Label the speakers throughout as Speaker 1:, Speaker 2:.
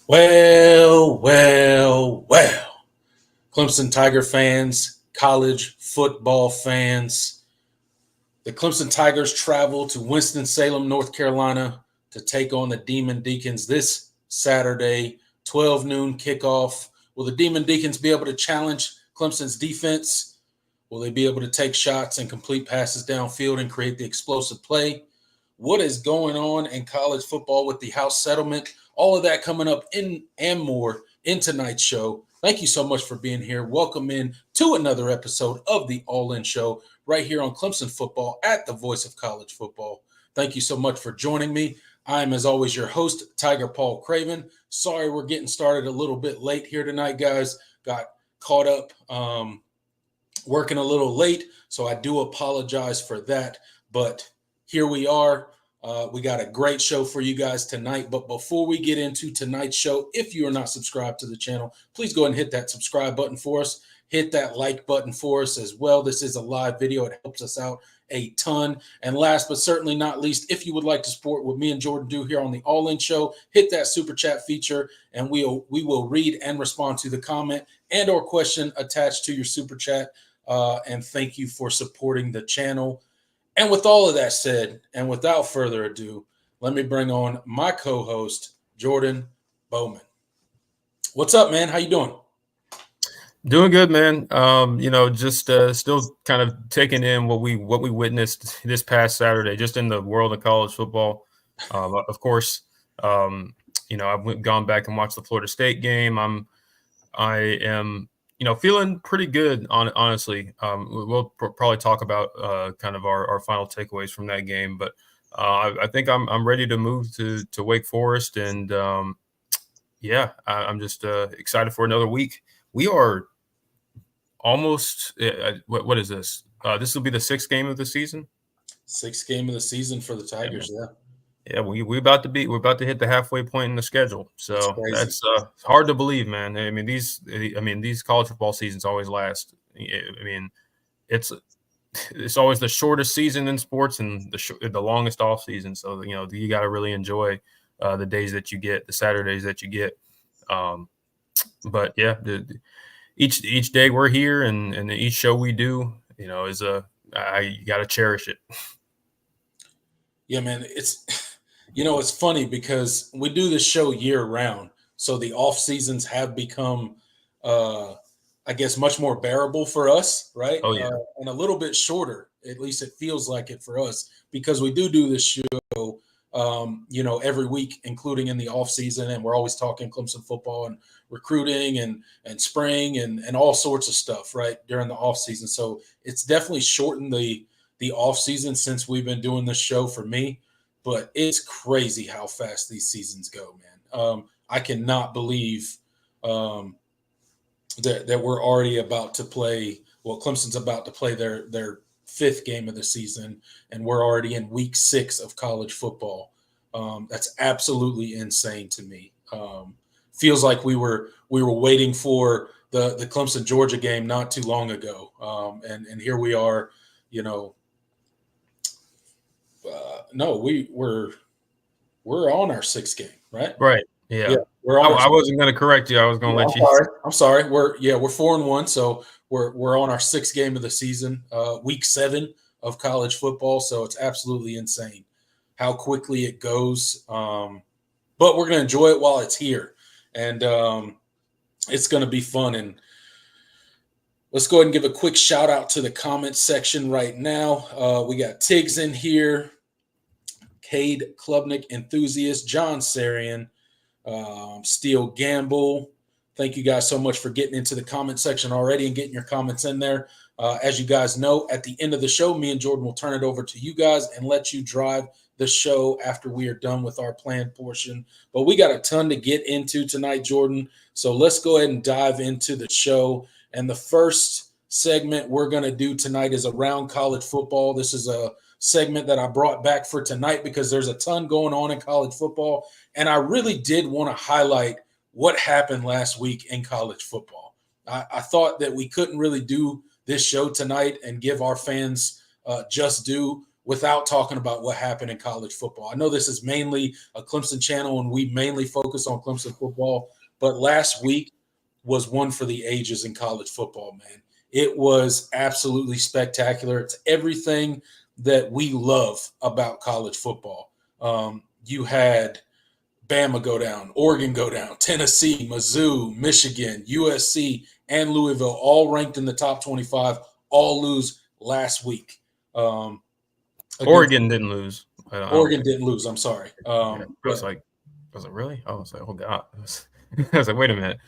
Speaker 1: Well. Clemson Tiger fans, college football fans. The Clemson Tigers travel to Winston-Salem, North Carolina to take on the Demon Deacons this Saturday, 12 noon kickoff. Will the Demon Deacons be able to challenge Clemson's defense? Will they be able to take shots and complete passes downfield and create the explosive play? What is going on in college football with the House settlement? All of that coming up in and more in tonight's show. Thank you so much for being here. Welcome in to another episode of the All In Show right here on Clemson Football at the Voice of College Football. Thank you so much for joining me. I am, as always, your host, Tiger Paul Craven. Sorry we're getting started a little bit late here tonight, guys. Got caught up working a little late, so I do apologize for that. But here we are. We got a great show for you guys tonight. But before we get into tonight's show, if you are not subscribed to the channel, please go ahead and hit that subscribe button for us. Hit that like button for us as well. This is a live video. It helps us out a ton. And last but certainly not least, if you would like to support what me and Jordan do here on the All In Show, hit that super chat feature, and we will read and respond to the comment and or question attached to your super chat. And thank you for supporting the channel. And with all of that said, and without further ado, let me bring on my co-host, Jordan Bowman. What's up, man? How you doing?
Speaker 2: Doing good, man. Just still kind of taking in what we witnessed this past Saturday, just in the world of college football. Of course, I've gone back and watched the Florida State game. I am feeling pretty good, honestly. We'll probably talk about kind of our final takeaways from that game, but I think I'm ready to move to Wake Forest, and I'm just excited for another week. We are almost what is this? This will be the sixth game of the season.
Speaker 1: Sixth game of the season for the Tigers, yeah.
Speaker 2: Yeah, we're about to hit the halfway point in the schedule, so that's hard to believe, man. I mean, these college football seasons always last. I mean, it's always the shortest season in sports and the longest off season. So you got to really enjoy the days that you get, the Saturdays that you get. But yeah, each day we're here and each show we do, you got to cherish it.
Speaker 1: Yeah, man, it's funny because we do this show year round, so the off seasons have become, I guess, much more bearable for us, right?
Speaker 2: Oh yeah,
Speaker 1: and a little bit shorter. At least it feels like it for us because we do this show, every week, including in the off season, and we're always talking Clemson football and recruiting and spring and all sorts of stuff, right, during the off season. So it's definitely shortened the off season since we've been doing this show for me. But it's crazy how fast these seasons go, man. I cannot believe that we're already about to play. Well, Clemson's about to play their fifth game of the season, and we're already in week 6 of college football. That's absolutely insane to me. Feels like we were waiting for the Clemson Georgia game not too long ago, and here we are. No, we're on our 6th game, right?
Speaker 2: Right. Yeah.
Speaker 1: We're on.
Speaker 2: I wasn't going to correct you. I was going to let you.
Speaker 1: I'm sorry. We're 4-1, so we're on our 6th game of the season, week 7 of college football. So it's absolutely insane how quickly it goes. But we're going to enjoy it while it's here, and it's going to be fun. And let's go ahead and give a quick shout out to the comments section right now. We got Tiggs in here, Cade Klubnik Enthusiast, John Sarian, Steele Gamble. Thank you guys so much for getting into the comment section already and getting your comments in there. As you guys know, at the end of the show, me and Jordan will turn it over to you guys and let you drive the show after we are done with our planned portion. But we got a ton to get into tonight, Jordan. So let's go ahead and dive into the show. And the first segment we're going to do tonight is around college football. This is a segment that I brought back for tonight because there's a ton going on in college football. And I really did want to highlight what happened last week in college football. I thought that we couldn't really do this show tonight and give our fans just due without talking about what happened in college football. I know this is mainly a Clemson channel and we mainly focus on Clemson football, but last week was one for the ages in college football, man. It was absolutely spectacular. It's everything that we love about college football. You had Bama go down, Oregon go down, Tennessee, Mizzou, Michigan, USC, and Louisville all ranked in the top 25, all lose last week.
Speaker 2: Oregon didn't lose.
Speaker 1: Oregon didn't lose. I'm sorry.
Speaker 2: I was like, really? I was like, oh God. I was like, wait a minute.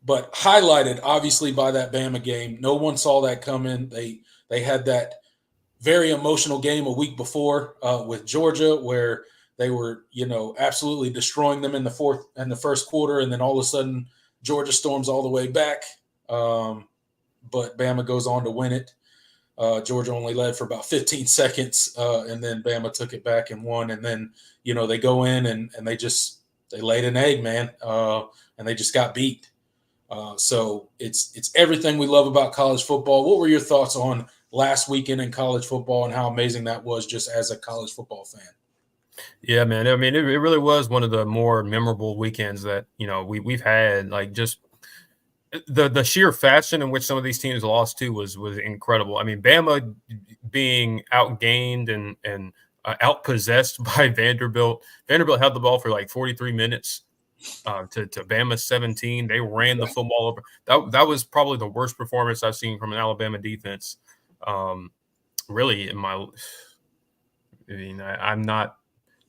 Speaker 1: But highlighted, obviously, by that Bama game. No one saw that coming. They had that very emotional game a week before with Georgia where they were, absolutely destroying them in the first quarter, and then all of a sudden Georgia storms all the way back. But Bama goes on to win it. Georgia only led for about 15 seconds, and then Bama took it back and won. And then, they go in and they laid an egg, man, and they just got beat. So it's everything we love about college football. What were your thoughts on last weekend in college football and how amazing that was just as a college football fan?
Speaker 2: Yeah, man. I mean, it really was one of the more memorable weekends that, we've had. Like, just the sheer fashion in which some of these teams lost to was incredible. I mean, Bama being outgained and outpossessed by Vanderbilt. Vanderbilt held the ball for like 43 minutes to Bama's 17. They ran the football over. That was probably the worst performance I've seen from an Alabama defense. Really,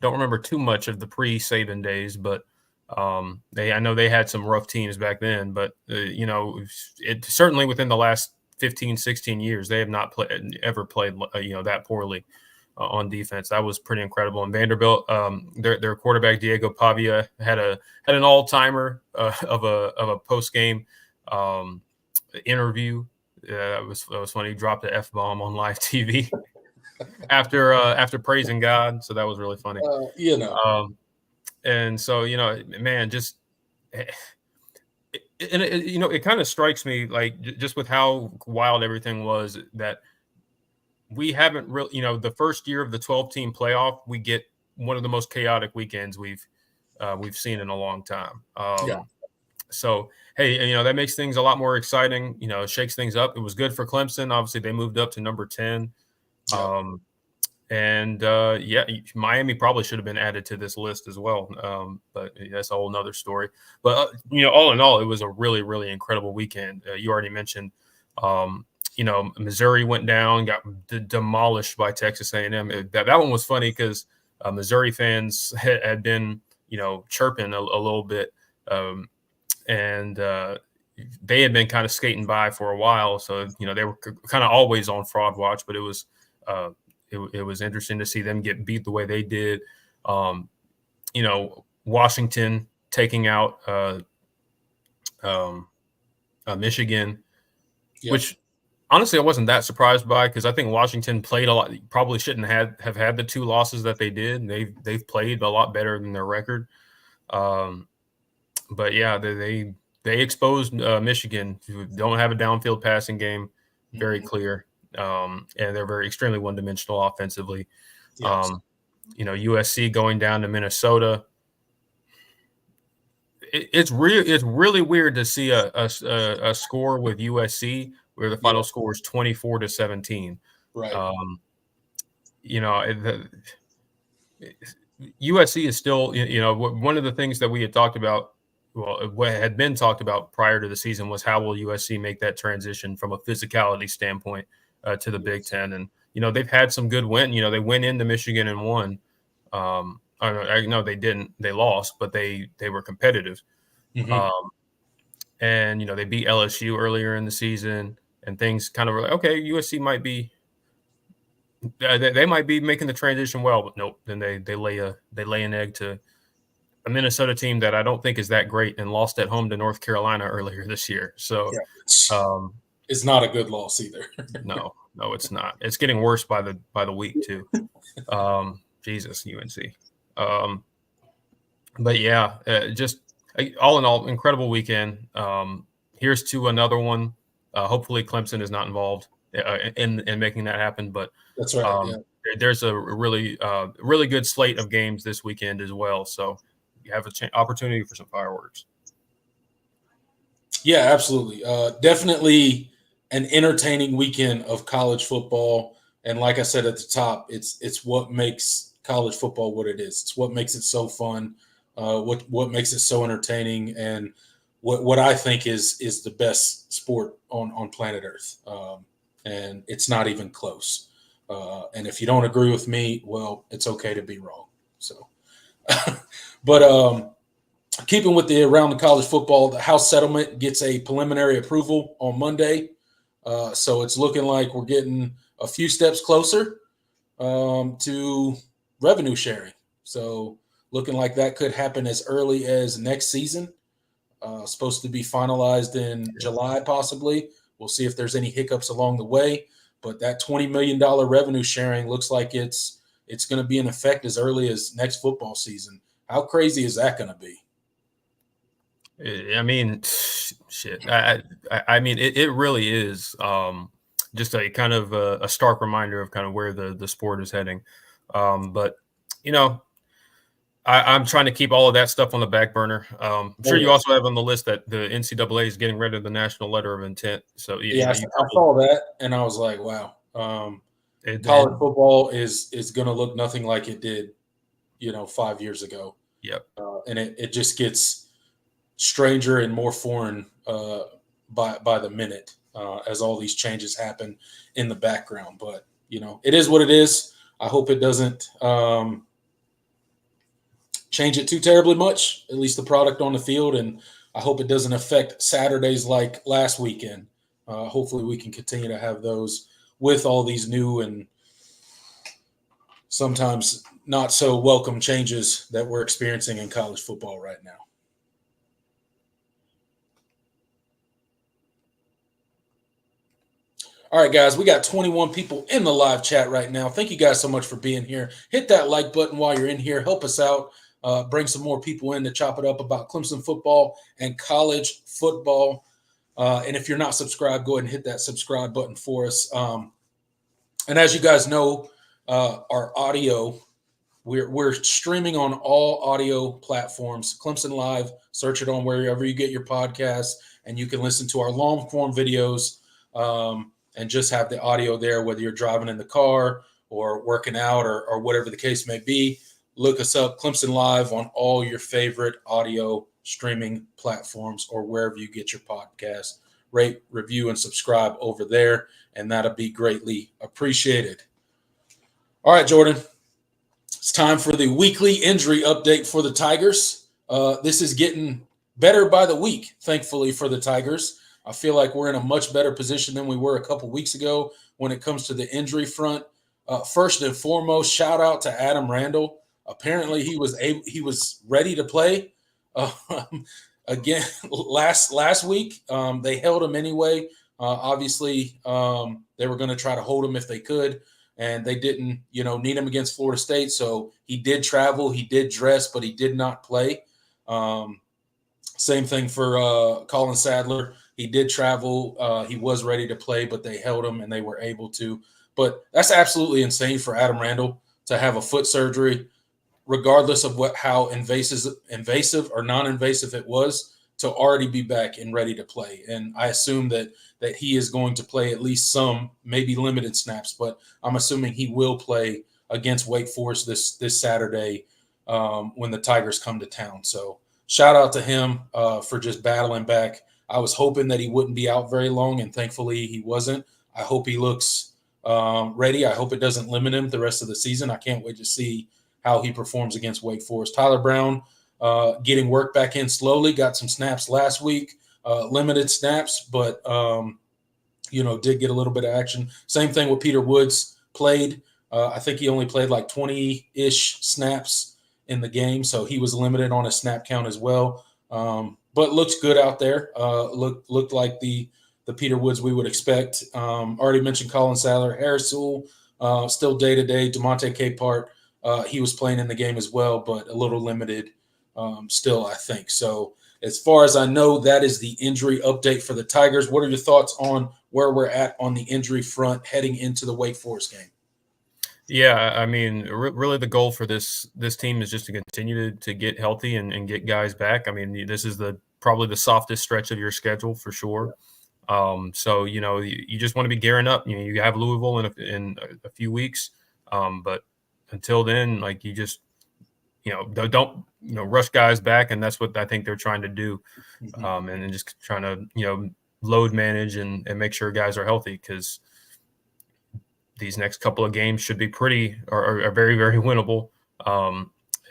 Speaker 2: don't remember too much of the pre-Saban days, but I know they had some rough teams back then, but it certainly within the last 15, 16 years, they have not ever played that poorly on defense. That was pretty incredible. And Vanderbilt, their quarterback Diego Pavia had an all-timer of a post-game interview. That was funny. He dropped the F-bomb on live TV after praising God. So that was really funny. And so, man, just it kind of strikes me like just with how wild everything was that we haven't really, the first year of the 12-team playoff, we get one of the most chaotic weekends we've seen in a long time. So, hey, that makes things a lot more exciting. It shakes things up. It was good for Clemson. Obviously, they moved up to number 10. Miami probably should have been added to this list as well. But that's a whole nother story. But, all in all, it was a really, really incredible weekend. You already mentioned, Missouri went down, got demolished by Texas A&M. That one was funny because Missouri fans had been, chirping a little bit. And they had been kind of skating by for a while. So, they were kind of always on fraud watch, but it was interesting to see them get beat the way they did. Washington taking out Michigan, which honestly I wasn't that surprised by because I think Washington played a lot. Probably shouldn't have had the two losses that they did. They've played a lot better than their record. But yeah, they exposed Michigan, who don't have a downfield passing game, very clear. And they're extremely one-dimensional offensively. Yes. USC going down to Minnesota. It's really weird to see a score with USC where the final score is 24-17.
Speaker 1: Right.
Speaker 2: USC is still, one of the things that we had talked about. Well, what had been talked about prior to the season was how will USC make that transition from a physicality standpoint to the Big Ten. And, they've had some good win. They went into Michigan and won. No, they didn't. They lost, but they were competitive. Mm-hmm. And, they beat LSU earlier in the season and things kind of were like, okay, USC might be they might be making the transition well, but nope. Then they lay an egg to a Minnesota team that I don't think is that great and lost at home to North Carolina earlier this year. So
Speaker 1: it's not a good loss either.
Speaker 2: No, it's not. It's getting worse by the week too. Jesus, UNC. But yeah, just all in all, incredible weekend. Here's to another one. Hopefully Clemson is not involved in making that happen. But
Speaker 1: that's right.
Speaker 2: there's a really really good slate of games this weekend as well. So you have an opportunity for some fireworks.
Speaker 1: Yeah, absolutely. Definitely an entertaining weekend of college football. And like I said at the top, it's what makes college football what it is. It's what makes it so fun. What makes it so entertaining, and what I think is the best sport on planet Earth. And it's not even close. And if you don't agree with me, well, it's okay to be wrong. So, but keeping with the around the college football, the House settlement gets a preliminary approval on Monday. So it's looking like we're getting a few steps closer to revenue sharing. So looking like that could happen as early as next season. Supposed to be finalized in July, possibly. We'll see if there's any hiccups along the way. But that $20 million revenue sharing looks like it's going to be in effect as early as next football season. How crazy is that going to be?
Speaker 2: I mean, shit. I mean, it really is just a kind of a stark reminder of kind of where the sport is heading. But you know, I'm trying to keep all of that stuff on the back burner. I'm sure you also have on the list that the NCAA is getting rid of the national letter of intent. So
Speaker 1: Yeah, I saw that, and I was like, wow. College football is going to look nothing like it did, 5 years ago.
Speaker 2: Yep.
Speaker 1: And it just gets stranger and more foreign by the minute as all these changes happen in the background. But it is what it is. I hope it doesn't change it too terribly much, at least the product on the field, and I hope it doesn't affect Saturdays like last weekend. Hopefully we can continue to have those with all these new and sometimes not so welcome changes that we're experiencing in college football right now. All right, guys, we got 21 people in the live chat right now. Thank you guys so much for being here. Hit that like button while you're in here. Help us out. Bring some more people in to chop it up about Clemson football and college football. And if you're not subscribed, go ahead and hit that subscribe button for us. And as you guys know, our audio, we're streaming on all audio platforms. Clemson Live, search it on wherever you get your podcasts, and you can listen to our long form videos and just have the audio there, whether you're driving in the car or working out or whatever the case may be. Look us up, Clemson Live, on all your favorite audio streaming platforms or wherever you get your podcast. Rate, review, and subscribe over there, and that'll be greatly appreciated. All right, Jordan. It's time for the weekly injury update for the Tigers. This is getting better by the week, thankfully, for the Tigers. I feel like we're in a much better position than we were a couple weeks ago when it comes to the injury front. First and foremost, shout out to Adam Randall. Apparently, he was ready to play again last week. They held him anyway. Obviously, they were going to try to hold him if they could, and they didn't, need him against Florida State. So he did travel, he did dress, but he did not play. Same thing for Colin Sadler. He did travel. He was ready to play, but they held him and they were able to. But that's absolutely insane for Adam Randall to have a foot surgery, regardless of how invasive or non-invasive it was, to already be back and ready to play. And I assume that he is going to play at least some, maybe limited snaps, but I'm assuming he will play against Wake Forest this Saturday when the Tigers come to town. So shout out to him for just battling back. I was hoping that he wouldn't be out very long, and thankfully he wasn't. I hope he looks ready. I hope it doesn't limit him the rest of the season. I can't wait to see how he performs against Wake Forest. Tyler Brown getting work back in slowly, got some snaps last week, limited snaps, but, did get a little bit of action. Same thing with Peter Woods, played. I think he only played like 20-ish snaps in the game, so he was limited on his snap count as well. But looks good out there. Looked like the Peter Woods we would expect. Already mentioned Colin Sadler. Harris Sewell, still day-to-day. DeMonte Capehart, he was playing in the game as well, but a little limited still, I think. So as far as I know, that is the injury update for the Tigers. What are your thoughts on where we're at on the injury front heading into the Wake Forest game?
Speaker 2: Yeah, I mean, really, the goal for this team is just to continue to get healthy and get guys back. I mean, this is probably the softest stretch of your schedule for sure. So you just want to be gearing up. You have Louisville in a few weeks, but until then, like you just don't rush guys back, and that's what I think they're trying to do, and just trying to load manage and make sure guys are healthy, because these next couple of games should be are very, very winnable.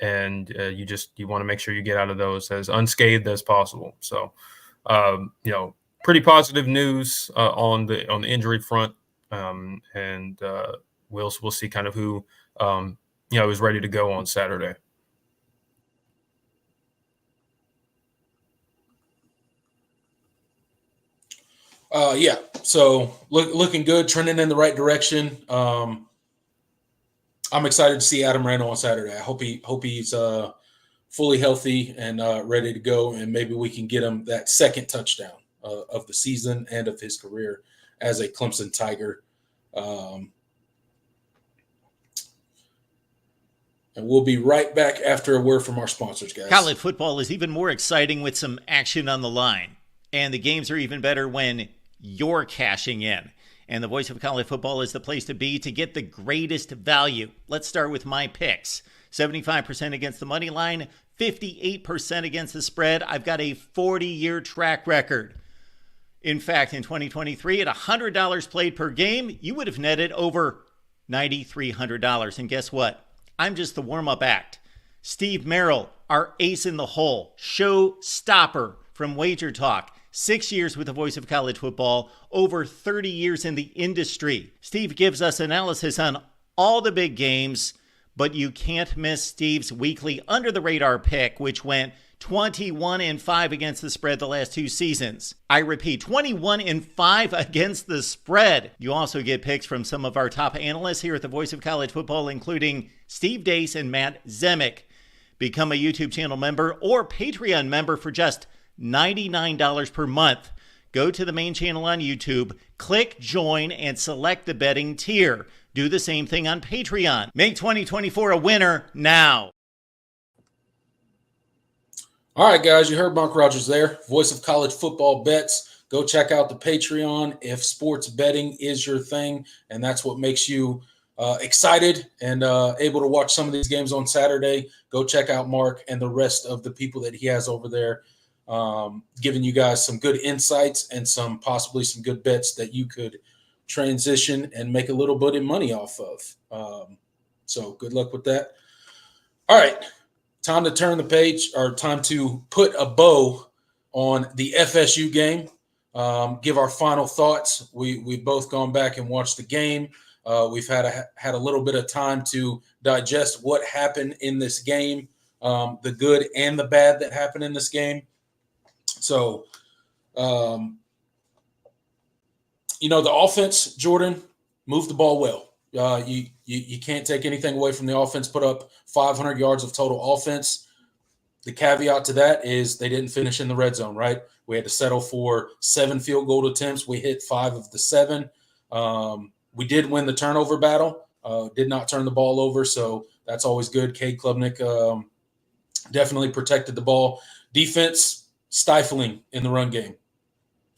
Speaker 2: And you want to make sure you get out of those as unscathed as possible. So, pretty positive news on the injury front. And we'll see kind of who, is ready to go on Saturday.
Speaker 1: Yeah. So looking good, trending in the right direction. I'm excited to see Adam Randall on Saturday. I hope he's fully healthy and ready to go, and maybe we can get him that second touchdown of the season and of his career as a Clemson Tiger. And we'll be right back after a word from our sponsors, guys.
Speaker 3: College football is even more exciting with some action on the line. And the games are even better when you're cashing in. And the Voice of College Football is the place to be to get the greatest value. Let's start with my picks. 75% against the money line, 58% against the spread. I've got a 40-year track record. In fact, in 2023, at $100 played per game, you would have netted over $9,300. And guess what? I'm just the warm-up act. Steve Merrill, our ace in the hole, show stopper from Wager Talk. 6 years with the Voice of College Football, over 30 years in the industry. Steve gives us analysis on all the big games, but you can't miss Steve's weekly under-the-radar pick, which went 21-5 against the spread the last 2 seasons. I repeat, 21-5 against the spread. You also get picks from some of our top analysts here at the Voice of College Football, including Steve Dace and Matt Zemek. Become a YouTube channel member or Patreon member for just $99 per month. Go to the main channel on YouTube, click join, and select the betting tier. Do the same thing on Patreon. Make 2024 a winner now.
Speaker 1: All right, guys, you heard Mark Rogers there, Voice of College Football Bets. Go check out the Patreon if sports betting is your thing, and that's what makes you excited and able to watch some of these games on Saturday. Go check out Mark and the rest of the people that he has over there, giving you guys some good insights and possibly some good bets that you could transition and make a little bit of money off of. So good luck with that. All right. Time to turn the page, or time to put a bow on the FSU game. Give our final thoughts. We've both gone back and watched the game. We've had a little bit of time to digest what happened in this game, the good and the bad that happened in this game. So, the offense, Jordan, moved the ball well. You can't take anything away from the offense, put up 500 yards of total offense. The caveat to that is they didn't finish in the red zone, right? We had to settle for 7 field goal attempts. We hit 5 of the 7. We did win the turnover battle, did not turn the ball over, so that's always good. Cade Klubnik definitely protected the ball. Defense, stifling in the run game.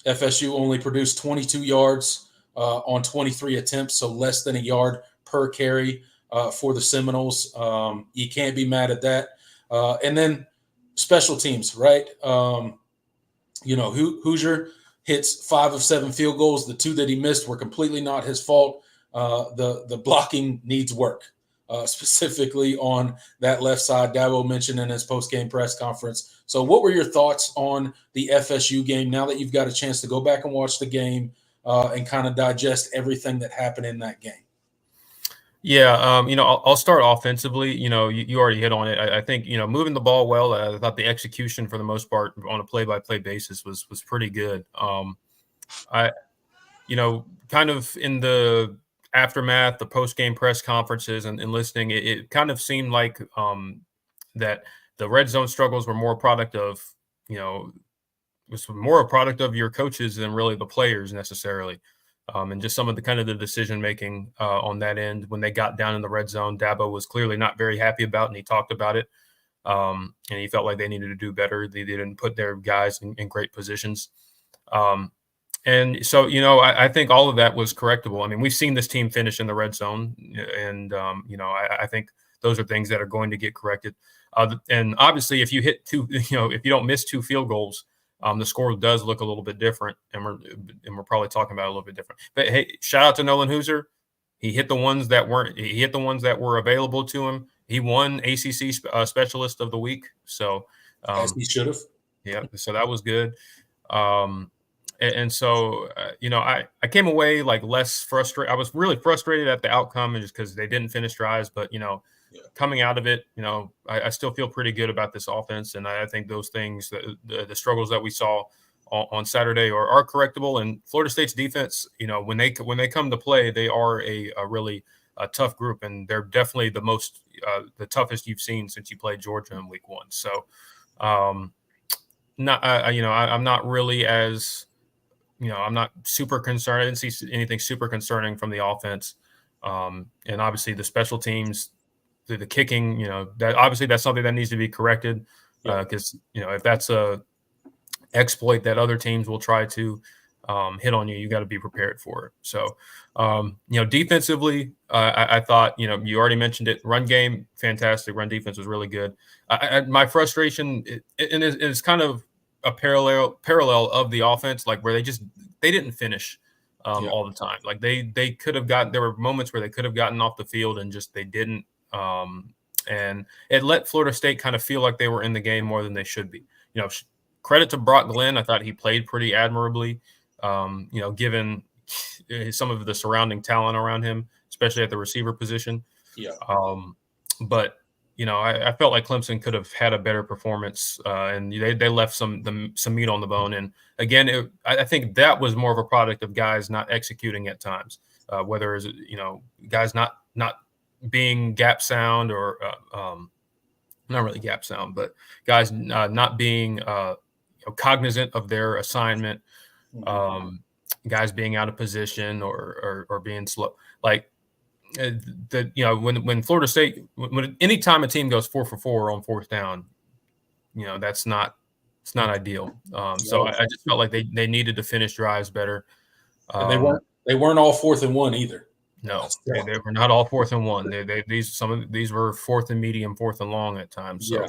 Speaker 1: FSU only produced 22 yards on 23 attempts, so less than a yard per carry for the Seminoles. You can't be mad at that. And then special teams, right? Hoosier hits 5 of 7 field goals. The 2 that he missed were completely not his fault. The blocking needs work, specifically on that left side. Dabo mentioned in his post-game press conference. So what were your thoughts on the FSU game now that you've got a chance to go back and watch the game and kind of digest everything that happened in that game?
Speaker 2: Yeah, I'll start offensively. You already hit on it. I think, moving the ball well. I thought the execution for the most part on a play-by-play basis was pretty good. Kind of in the aftermath, the post-game press conferences and listening, it kind of seemed like that the red zone struggles were more a product of, was more a product of your coaches than really the players necessarily. And just some of the kind of the decision making on that end when they got down in the red zone. Dabo was clearly not very happy about, and he talked about it. And he felt like they needed to do better. They didn't put their guys in great positions. And so, I think all of that was correctable. I mean, we've seen this team finish in the red zone, and I think those are things that are going to get corrected. And obviously, if you hit two, if you don't miss 2 field goals, the score does look a little bit different, and we're probably talking about it a little bit different. But hey, shout out to Nolan Hooser. He hit the ones that weren't. He hit the ones that were available to him. He won ACC Specialist of the Week. So
Speaker 1: as he should have.
Speaker 2: Yeah, so that was good. And so, I came away like less frustrated. I was really frustrated at the outcome just because they didn't finish drives. But, coming out of it, I still feel pretty good about this offense. And I think those things, the struggles that we saw on Saturday are correctable. And Florida State's defense, when they come to play, they are a really tough group. And they're definitely the toughest you've seen since you played Georgia in week 1. So, I'm not really as – I'm not super concerned. I didn't see anything super concerning from the offense. And obviously the special teams, the kicking, that obviously that's something that needs to be corrected because, if that's a exploit that other teams will try to hit on you, you got to be prepared for it. So, defensively, I thought, you already mentioned it. Run game, fantastic. Run defense was really good. My frustration, and it's kind of a parallel of the offense, like where they didn't finish all the time. Like they could have gotten, there were moments where they could have gotten off the field and just they didn't. And it let Florida State kind of feel like they were in the game more than they should be. Credit to Brock Glenn. I thought he played pretty admirably, given some of the surrounding talent around him, especially at the receiver position.
Speaker 1: Yeah.
Speaker 2: But I felt like Clemson could have had a better performance, and they left some meat on the bone. And again, I think that was more of a product of guys not executing at times, whether it's guys not being gap sound or not really gap sound, but guys not being cognizant of their assignment, guys being out of position or being slow, like. When Florida State, when any time a team goes 4 for 4 on 4th down, it's not ideal. So I just felt like they needed to finish drives better.
Speaker 1: And they weren't all 4th and 1 either.
Speaker 2: No, they were not all 4th and 1. Some of these were 4th and medium, 4th and long at times. So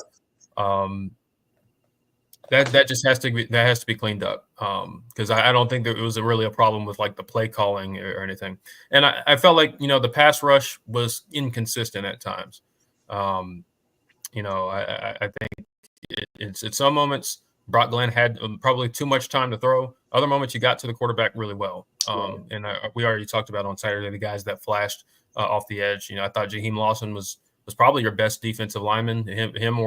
Speaker 2: that just has to be cleaned up because I don't think that it was really a problem with like the play calling or anything. And I felt like the pass rush was inconsistent at times. I think it's at some moments Brock Glenn had probably too much time to throw. Other moments you got to the quarterback really well. And we already talked about on Saturday the guys that flashed off the edge. I thought Jaheim Lawson was probably your best defensive lineman. Him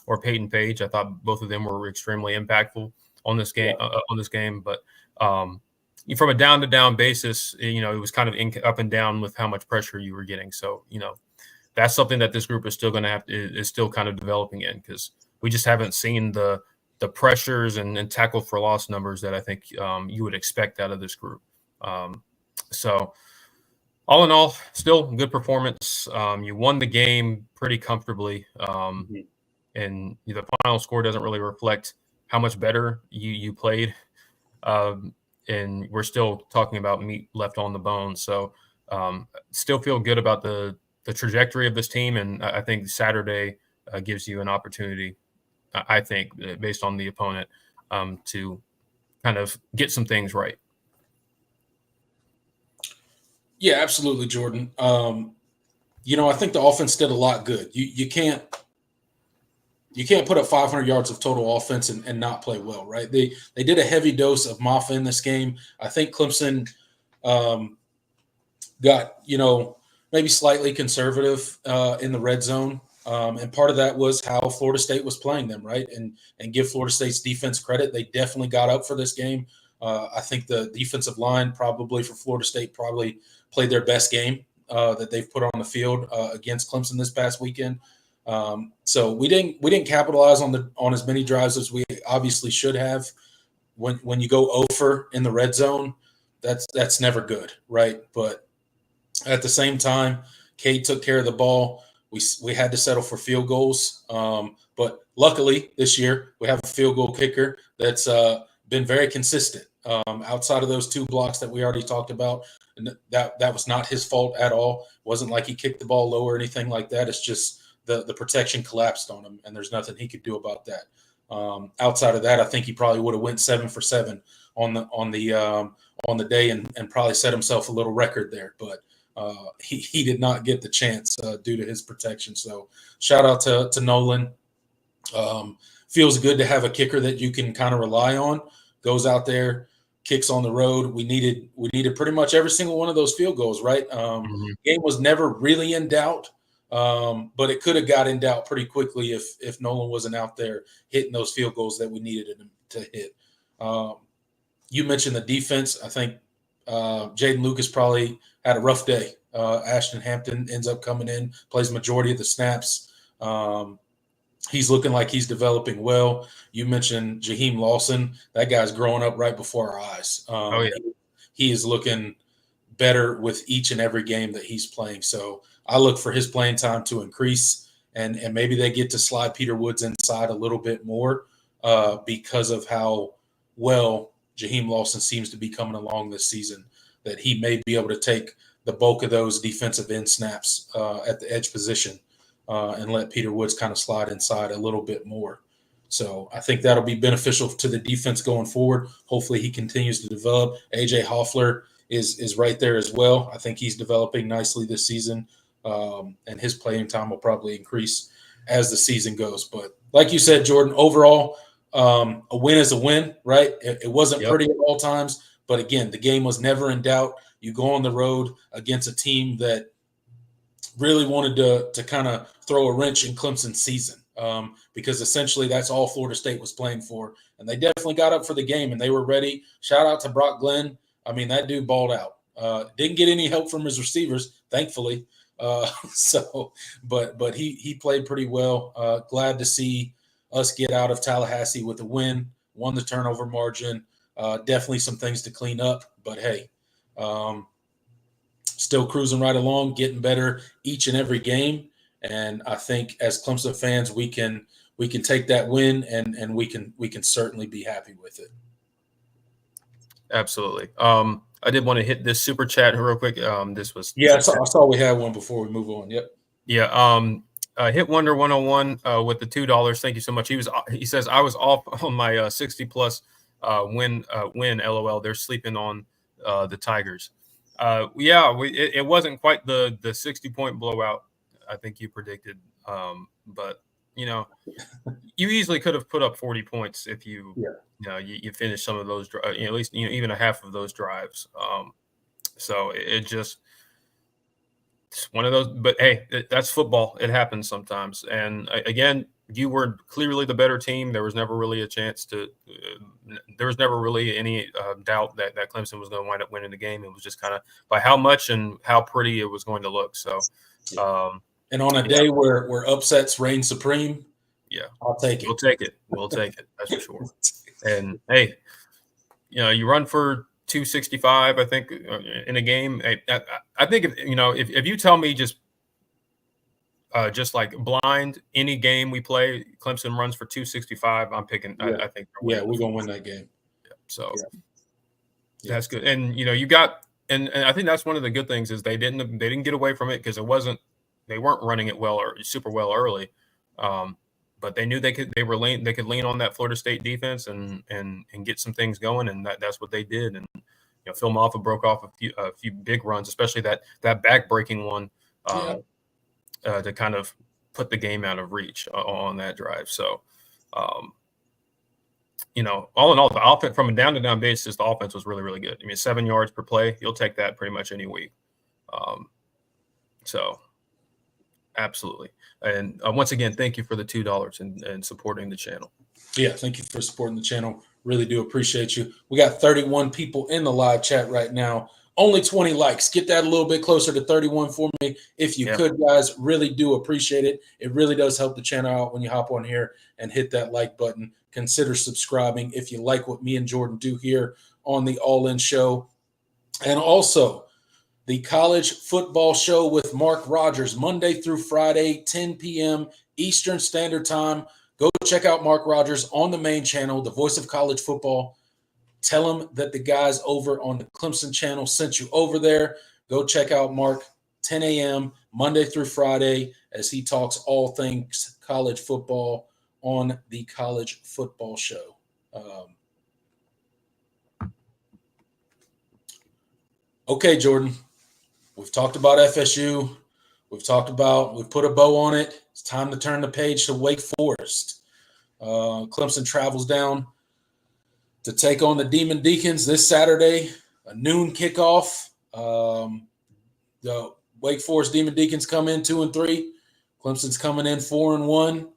Speaker 2: or Peyton Page. I thought both of them were extremely impactful on this game. But from a down-to-down basis, it was kind of up and down with how much pressure you were getting. So that's something that this group is still going to is still kind of developing in because we just haven't seen the pressures and tackle for loss numbers that I think you would expect out of this group. So all in all, still good performance. You won the game pretty comfortably. And the final score doesn't really reflect how much better you played. And we're still talking about meat left on the bone. So still feel good about the trajectory of this team. And I think Saturday gives you an opportunity, I think, based on the opponent, to kind of get some things right.
Speaker 1: Yeah, absolutely, Jordan. I think the offense did a lot good. You can't put up 500 yards of total offense and not play well, right? They did a heavy dose of Maffa in this game. I think Clemson got, maybe slightly conservative in the red zone. And part of that was how Florida State was playing them, right? And give Florida State's defense credit. They definitely got up for this game. I think the defensive line probably for Florida State probably played their best game that they've put on the field against Clemson this past weekend. So we didn't capitalize on as many drives as we obviously should have. When you go over in the red zone, that's never good, right? But at the same time, Cade took care of the ball. We had to settle for field goals, but luckily this year we have a field goal kicker that's been very consistent. Outside of those 2 blocks that we already talked about, and that was not his fault at all. It wasn't like he kicked the ball low or anything like that. It's just the protection collapsed on him, and there's nothing he could do about that. Outside of that, I think he probably would have went 7 for 7 on the day and probably set himself a little record there, but. He did not get the chance due to his protection. So shout out to Nolan. Feels good to have a kicker that you can kind of rely on. Goes out there, kicks on the road. We needed pretty much every single one of those field goals, right? Game was never really in doubt, but it could have got in doubt pretty quickly if Nolan wasn't out there hitting those field goals that we needed him to hit. You mentioned the defense. I think Jaden Lucas probably had a rough day. Ashton Hampton ends up coming in, plays majority of the snaps. He's looking like he's developing well. You mentioned Jaheim Lawson. That guy's growing up right before our eyes. He is looking better with each and every game that he's playing. So I look for his playing time to increase, and maybe they get to slide Peter Woods inside a little bit more because of how well Jaheim Lawson seems to be coming along this season, that he may be able to take the bulk of those defensive end snaps at the edge position and let Peter Woods kind of slide inside a little bit more. So I think that'll be beneficial to the defense going forward. Hopefully he continues to develop. A.J. Hoffler is right there as well. I think he's developing nicely this season, and his playing time will probably increase as the season goes. But like you said, Jordan, overall, a win is a win, right? It wasn't pretty at all times, but again, the game was never in doubt. You go on the road against a team that really wanted to kind of throw a wrench in Clemson's season, because essentially that's all Florida State was playing for, and they definitely got up for the game and they were ready. Shout out to Brock Glenn. I mean, that dude balled out. Didn't get any help from his receivers, thankfully. But he played pretty well. Glad to see us get out of Tallahassee with a win, won the turnover margin. Definitely some things to clean up, but hey, still cruising right along, getting better each and every game. And I think as Clemson fans, we can take that win and we can certainly be happy with it.
Speaker 2: Absolutely. I did want to hit this super chat real quick. This was
Speaker 1: I saw we had one before we move on. Yep.
Speaker 2: Yeah. Hit Wonder 101 with the $2. Thank you so much. He says I was off on my 60 plus win. LOL. They're sleeping on the Tigers. It wasn't quite the 60-point blowout I think you predicted, but you easily could have put up 40 points if you finished some of those, at least even a half of those drives. So it's one of those. But hey, that's football. It happens sometimes. And again, you were clearly the better team. There was never really a chance to. There was never really any doubt that Clemson was going to wind up winning the game. It was just kind of by how much and how pretty it was going to look. So,
Speaker 1: and on a day where upsets reign supreme, I'll take it.
Speaker 2: We'll take it. We'll take it. That's for sure. And hey, you run for 265. I think in a game. I think if you tell me just like blind any game we play, Clemson runs for 265. I'm picking. I think.
Speaker 1: We're gonna win that game.
Speaker 2: So that's good. And you got and I think that's one of the good things is they didn't get away from it because they weren't running it well or super well early. But they knew they could lean on that Florida State defense and get some things going, and that's what they did. And Phil Maffa broke off a few big runs, especially that back-breaking one to kind of put the game out of reach on that drive. So, all in all, the offense from a down-to-down basis, the offense was really, really good. I mean, 7 yards per play, you'll take that pretty much any week. So, absolutely. And once again, thank you for the $2 and supporting the channel.
Speaker 1: Yeah, thank you for supporting the channel. Really do appreciate you. We got 31 people in the live chat right now. Only 20 likes. Get that a little bit closer to 31 for me if you could, guys. Really do appreciate it. It really does help the channel out when you hop on here and hit that like button. Consider subscribing if you like what me and Jordan do here on the All In Show. And also, the College Football Show with Mark Rogers, Monday through Friday, 10 p.m. Eastern Standard Time. Go check out Mark Rogers on the main channel, the voice of college football. Tell him that the guys over on the Clemson channel sent you over there. Go check out Mark, 10 a.m., Monday through Friday, as he talks all things college football on the College Football Show. Okay, Jordan. We've talked about FSU. We've put a bow on it. It's time to turn the page to Wake Forest. Clemson travels down to take on the Demon Deacons this Saturday, a noon kickoff. The Wake Forest Demon Deacons come in 2-3. Clemson's coming in 4-1.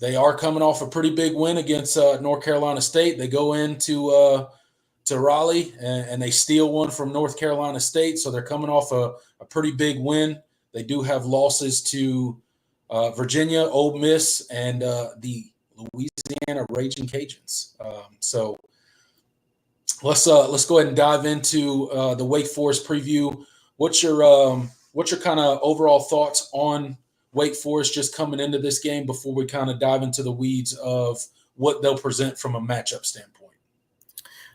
Speaker 1: They are coming off a pretty big win against North Carolina State. They go into to Raleigh and they steal one from North Carolina State, so they're coming off a pretty big win. They do have losses to Virginia, Ole Miss, and the Louisiana Raging Cajuns. So let's go ahead and dive into the Wake Forest preview. What's your kind of overall thoughts on Wake Forest just coming into this game before we kind of dive into the weeds of what they'll present from a matchup standpoint?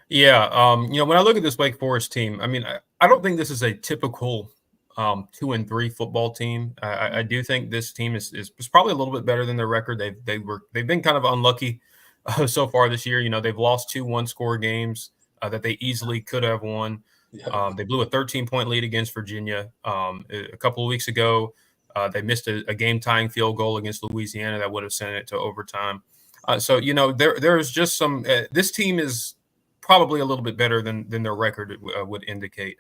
Speaker 2: Yeah, when I look at this Wake Forest team, I mean, I don't think this is a typical 2-3 football team. I do think this team is probably a little bit better than their record. They've been kind of unlucky so far this year. They've lost 2 one-score games that they easily could have won. Yeah. They blew a 13-point lead against Virginia a couple of weeks ago. They missed a game-tying field goal against Louisiana that would have sent it to overtime. So there's just some. This team is probably a little bit better than their record would indicate.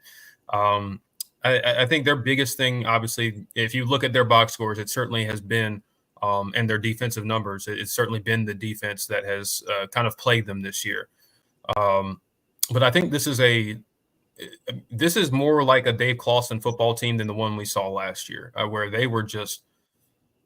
Speaker 2: I think their biggest thing, obviously, if you look at their box scores, it certainly has been, and their defensive numbers, it's certainly been the defense that has kind of plagued them this year. But I think this is more like a Dave Clawson football team than the one we saw last year, where they were just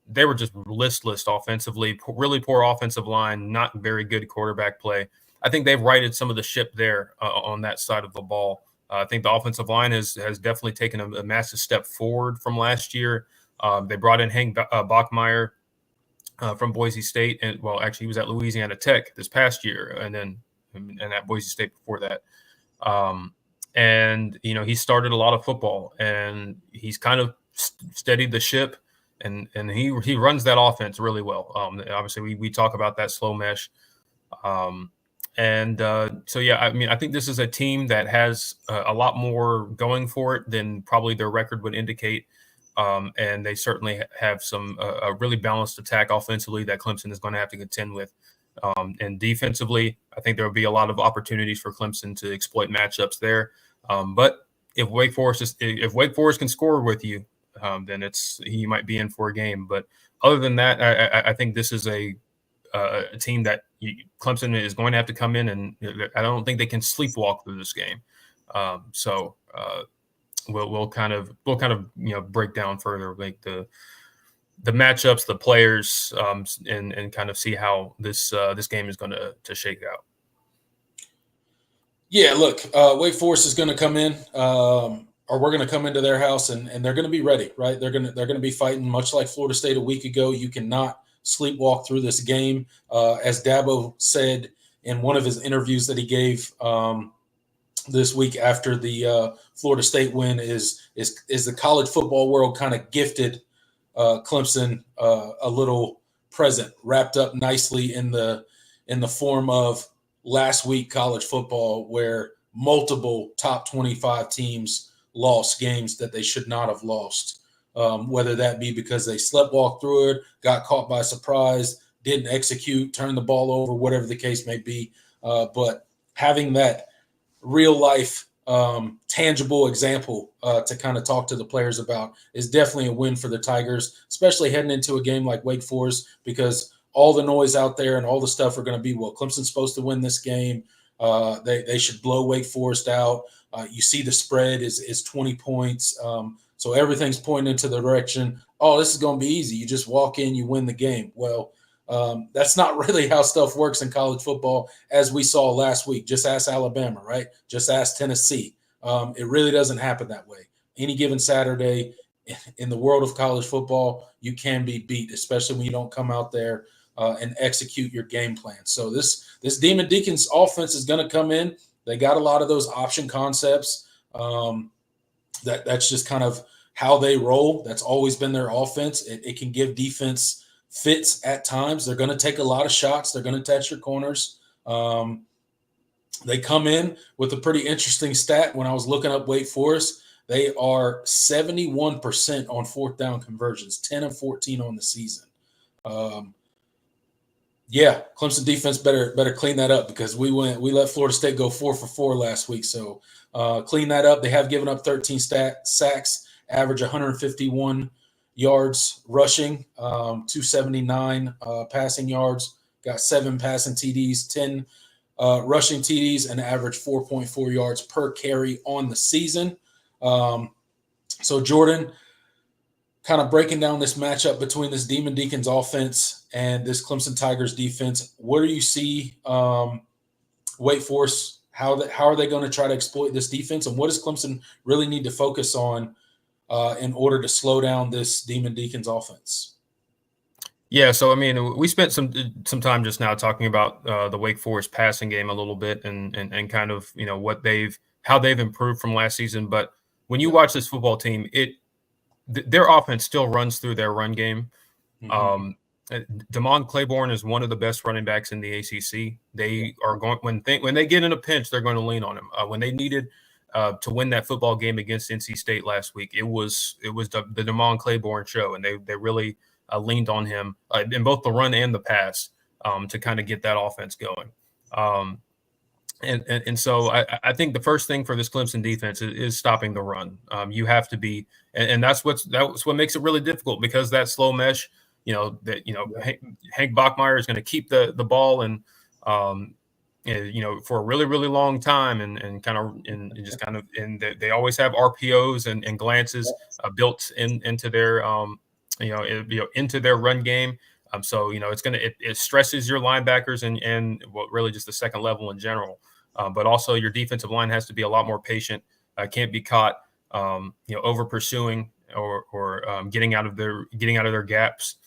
Speaker 2: listless offensively, really poor offensive line, not very good quarterback play. I think they've righted some of the ship there on that side of the ball. I think the offensive line has definitely taken a massive step forward from last year. They brought in Hank Bachmeier from Boise State, and actually he was at Louisiana Tech this past year, and at Boise State before that. And he started a lot of football, and he's kind of steadied the ship, and he runs that offense really well. Obviously we talk about that slow mesh. So, yeah, I mean, I think this is a team that has a lot more going for it than probably their record would indicate. And they certainly have a really balanced attack offensively that Clemson is going to have to contend with. And defensively, I think there will be a lot of opportunities for Clemson to exploit matchups there. But if Wake Forest can score with you, then you might be in for a game. But other than that, I think this is a team that Clemson is going to have to come in, and I don't think they can sleepwalk through this game. So we'll kind of break down further like the matchups, the players, and kind of see how this game is going to shake out.
Speaker 1: Yeah, look, Wake Forest is going to come in, or we're going to come into their house, and they're going to be ready, right? They're going to be fighting much like Florida State a week ago. You cannot sleepwalk through this game. As Dabo said in one of his interviews that he gave this week after the Florida State win, is the college football world kind of gifted Clemson a little present wrapped up nicely in the form of last week college football, where multiple top 25 teams lost games that they should not have lost. Whether that be because they sleptwalked through it, got caught by surprise, didn't execute, turned the ball over, whatever the case may be. But having that real life, tangible example to kind of talk to the players about is definitely a win for the Tigers, especially heading into a game like Wake Forest, because all the noise out there and all the stuff are going to be, well, Clemson's supposed to win this game. They should blow Wake Forest out. You see the spread is 20 points. So everything's pointing into the direction, oh, this is going to be easy. You just walk in, you win the game. Well, that's not really how stuff works in college football, as we saw last week. Just ask Alabama, right? Just ask Tennessee. It really doesn't happen that way. Any given Saturday in the world of college football, you can be beat, especially when you don't come out there and execute your game plan. So this Demon Deacons offense is going to come in. They got a lot of those option concepts. That's just kind of how they roll. That's always been their offense. It can give defense fits at times. They're going to take a lot of shots. They're going to touch your corners. They come in with a pretty interesting stat. When I was looking up Wake Forest, they are 71% on fourth down conversions, 10 of 14 on the season. Clemson defense better clean that up, because we let Florida State go 4 for 4 last week. So clean that up. They have given up 13 sacks, average 151 yards rushing, 279 passing yards, got 7 passing TDs, 10 rushing TDs, and average 4.4 yards per carry on the season. So Jordan, kind of breaking down this matchup between this Demon Deacons offense and this Clemson Tigers defense, what do you see Wake Forest, how are they going to try to exploit this defense, and what does Clemson really need to focus on in order to slow down this Demon Deacons offense?
Speaker 2: Yeah, so I mean, we spent some time just now talking about the Wake Forest passing game a little bit, and kind of, you know, how they've improved from last season. But when you watch this football team, their offense still runs through their run game.
Speaker 1: Mm-hmm.
Speaker 2: Damon Claiborne is one of the best running backs in the ACC. They are going, when they get in a pinch, they're going to lean on him. When they needed to win that football game against NC State last week, it was the Damon Claiborne show, and they really leaned on him in both the run and the pass to kind of get that offense going. And so I think the first thing for this Clemson defense is stopping the run. You have to be, and that's what makes it really difficult, because that slow mesh, Hank Bachmeier is going to keep the ball and for a really, really long time, and they always have RPOs and glances built into their into their run game. So it stresses your linebackers and really just the second level in general. But also your defensive line has to be a lot more patient. Can't be caught, over pursuing or getting out of their gaps.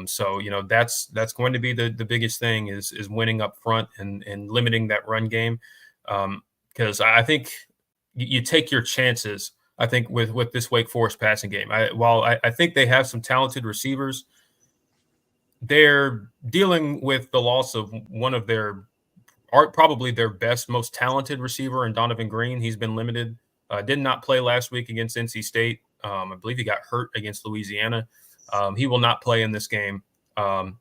Speaker 2: So that's going to be the biggest thing is winning up front and limiting that run game. Because I think you take your chances. I think with this Wake Forest passing game, while I think they have some talented receivers, they're dealing with the loss of one of probably their best, most talented receiver in Donovan Green. He's been limited. Did not play last week against NC State. I believe he got hurt against Louisiana. He will not play in this game,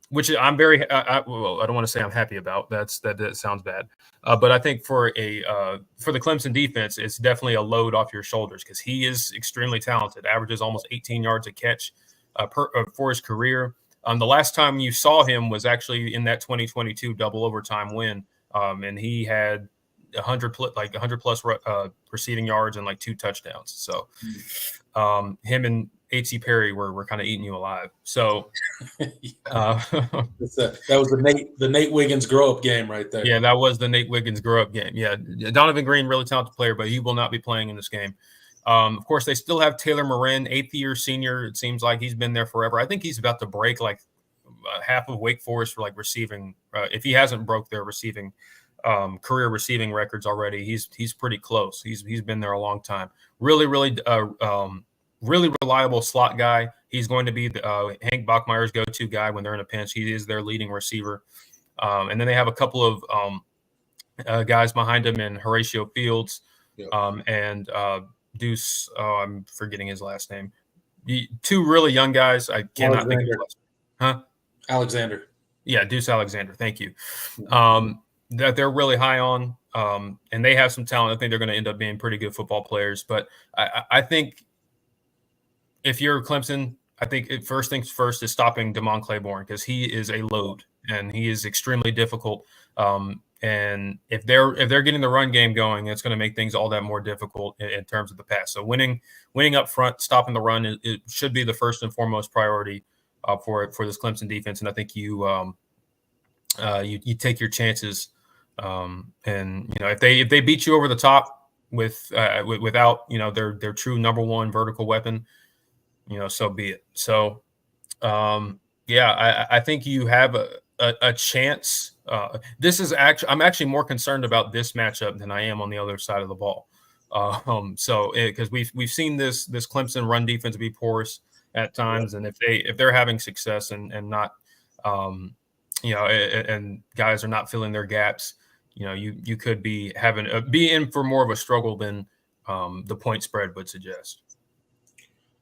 Speaker 2: which I'm very I don't want to say I'm happy about. That sounds bad. But I think for the Clemson defense, it's definitely a load off your shoulders, because he is extremely talented. Averages almost 18 yards a catch for his career. The last time you saw him was actually in that 2022 double overtime win. And he had 100 plus receiving yards and 2 touchdowns. So him and H.C. Perry were kind of eating you alive. So
Speaker 1: that was the Nate Wiggins grow up game right there.
Speaker 2: Yeah, that was the Nate Wiggins grow up game. Yeah, Donovan Green, really talented player, but he will not be playing in this game. Of course, they still have Taylor Morin, 8th-year senior. It seems like he's been there forever. I think he's about to break half of Wake Forest for receiving. If he hasn't broke their receiving career receiving records already, he's pretty close. He's been there a long time. Really reliable slot guy. He's going to be Hank Bachmeier's go-to guy when they're in a pinch. He is their leading receiver. And then they have a couple of guys behind him in Horatio Fields and Deuce. I'm forgetting his last name. 2 really young guys. I cannot think of his last name. Huh?
Speaker 1: Alexander.
Speaker 2: Yeah, Deuce Alexander. Thank you. That they're really high on, and they have some talent. I think they're going to end up being pretty good football players. But I think if you're Clemson, I think first things first is stopping Damon Claiborne, because he is a load and he is extremely difficult. And if they're getting the run game going, it's going to make things all that more difficult in terms of the pass. So winning up front, stopping the run, it should be the first and foremost priority for this Clemson defense. And I think you take your chances. And if they beat you over the top, without their true number one vertical weapon, so be it. So I think you have a chance. I'm actually more concerned about this matchup than I am on the other side of the ball. Because we've seen this Clemson run defense be porous at times, and if they're having success and not, and guys are not filling their gaps, you could be be in for more of a struggle than the point spread would suggest.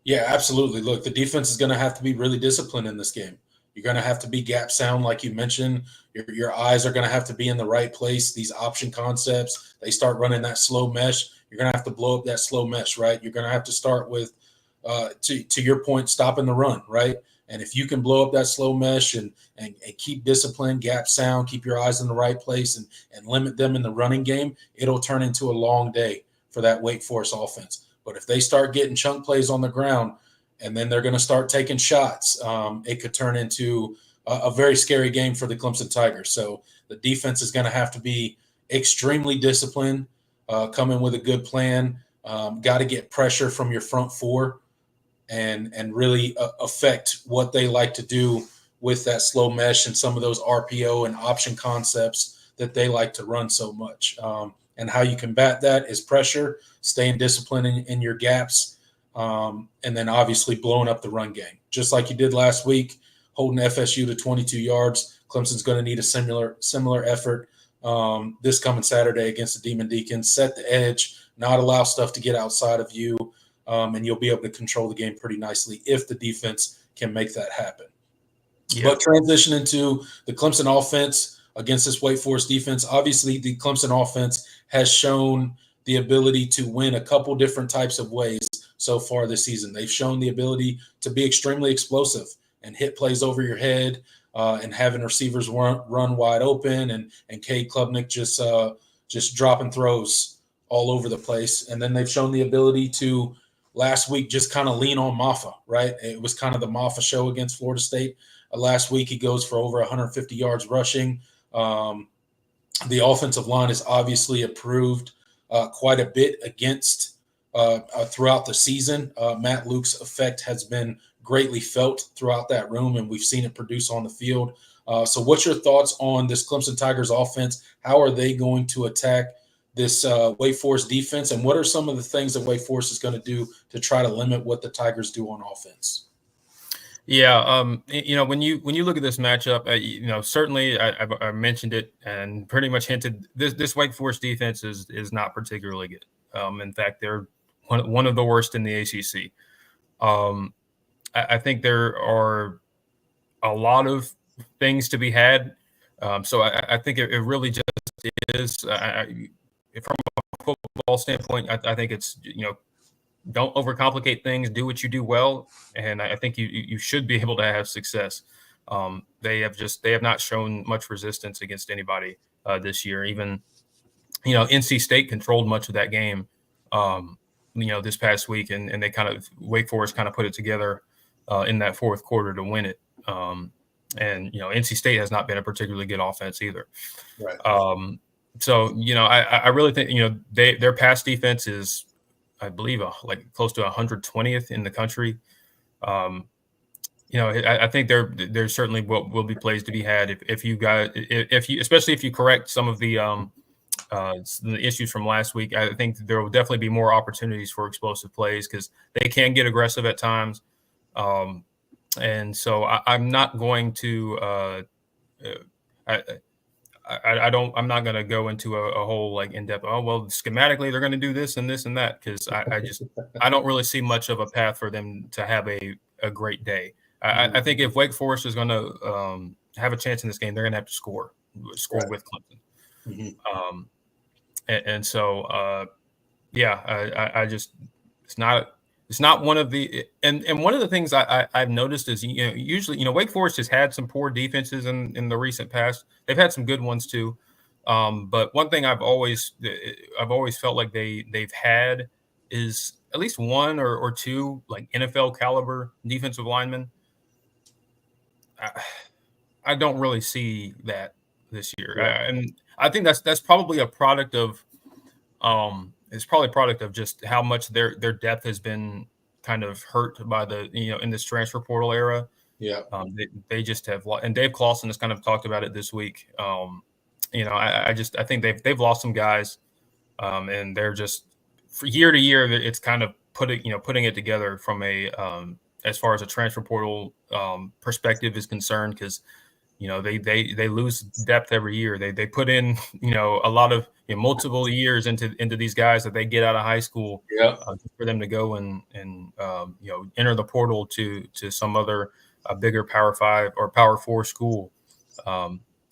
Speaker 1: Yeah, absolutely. Look, the defense is going to have to be really disciplined in this game. You're going to have to be gap sound, like you mentioned. Your eyes are going to have to be in the right place. These option concepts, they start running that slow mesh. You're going to have to blow up that slow mesh, right? You're going to have to start with, to your point, stopping the run, right? And if you can blow up that slow mesh and keep discipline, gap sound, keep your eyes in the right place and limit them in the running game, it'll turn into a long day for that Wake Forest offense. But if they start getting chunk plays on the ground and then they're going to start taking shots, it could turn into a very scary game for the Clemson Tigers. So the defense is going to have to be extremely disciplined, come in with a good plan, got to get pressure from your front four and really affect what they like to do with that slow mesh and some of those RPO and option concepts that they like to run so much. And how you combat that is pressure, staying disciplined in your gaps, and then obviously blowing up the run game. Just like you did last week, holding FSU to 22 yards. Clemson's going to need a similar effort this coming Saturday against the Demon Deacons. Set the edge, not allow stuff to get outside of you, and you'll be able to control the game pretty nicely if the defense can make that happen. Yeah. But transition into the Clemson offense against this Wake Forest defense. Obviously, the Clemson offense has shown the ability to win a couple different types of ways so far this season. They've shown the ability to be extremely explosive and hit plays over your head and having receivers run wide open and Cade Klubnik just dropping throws all over the place. And then they've shown the ability to last week just kind of lean on Maffa, right? It was kind of the Maffa show against Florida State. Last week he goes for over 150 yards rushing. The offensive line has obviously improved quite a bit against throughout the season. Matt Luke's effect has been greatly felt throughout that room, and we've seen it produce on the field. So what's your thoughts on this Clemson Tigers offense? How are they going to attack this Wake Forest defense, and what are some of the things that Wake Forest is going to do to try to limit what the Tigers do on offense?
Speaker 2: Yeah, when you look at this matchup, certainly I mentioned it and pretty much hinted this Wake Forest defense is not particularly good. In fact, they're one of the worst in the ACC. I think there are a lot of things to be had. So I think it really just is. From a football standpoint, I think it's don't overcomplicate things. Do what you do well, and I think you should be able to have success. They have not shown much resistance against anybody this year. Even NC State controlled much of that game. This past week, and they Wake Forest kind of put it together in that fourth quarter to win it. And NC State has not been a particularly good offense either.
Speaker 1: Right.
Speaker 2: So I really think their pass defense is, I believe, like close to 120th in the country. I think there certainly will be plays to be had if you especially if you correct some of the issues from last week. I think there will definitely be more opportunities for explosive plays because they can get aggressive at times. And so I'm not going to I'm not going to go into a whole in-depth, schematically they're going to do this and this and that, because I don't really see much of a path for them to have a great day. I think if Wake Forest is going to have a chance in this game, they're going to have to score right with Clemson. Mm-hmm. And so, I just it's not one of the and one of the things I've noticed is usually Wake Forest has had some poor defenses in the recent past. They've had some good ones too, but one thing I've always felt like they've had is at least one or two NFL caliber defensive linemen. I don't really see that this year, and I think that's probably a product of it's probably a product of just how much their depth has been kind of hurt by the, in this transfer portal era.
Speaker 1: Yeah.
Speaker 2: They just have, and Dave Clawson has kind of talked about it this week. I think they've lost some guys, and they're just, for year to year, it's kind of putting it together from a as far as a transfer portal perspective is concerned, because they lose depth every year. They put in a lot of multiple years into these guys that they get out of high school, for them to go and enter the portal to some other bigger Power 5 or Power 4 school.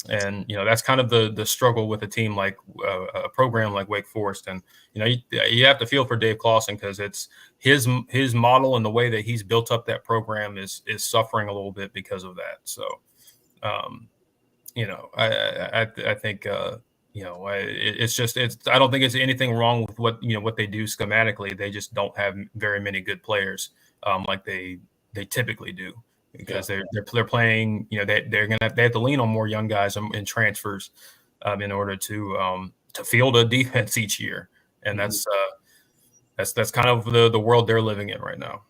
Speaker 2: And that's kind of the struggle with a team like a program like Wake Forest. And you have to feel for Dave Clawson, because it's his model, and the way that he's built up that program is suffering a little bit because of that. So I think I don't think it's anything wrong with what they do schematically. They just don't have very many good players like they typically do, because they're playing, they have to lean on more young guys and transfers in order to field a defense each year. And that's kind of the world they're living in right now.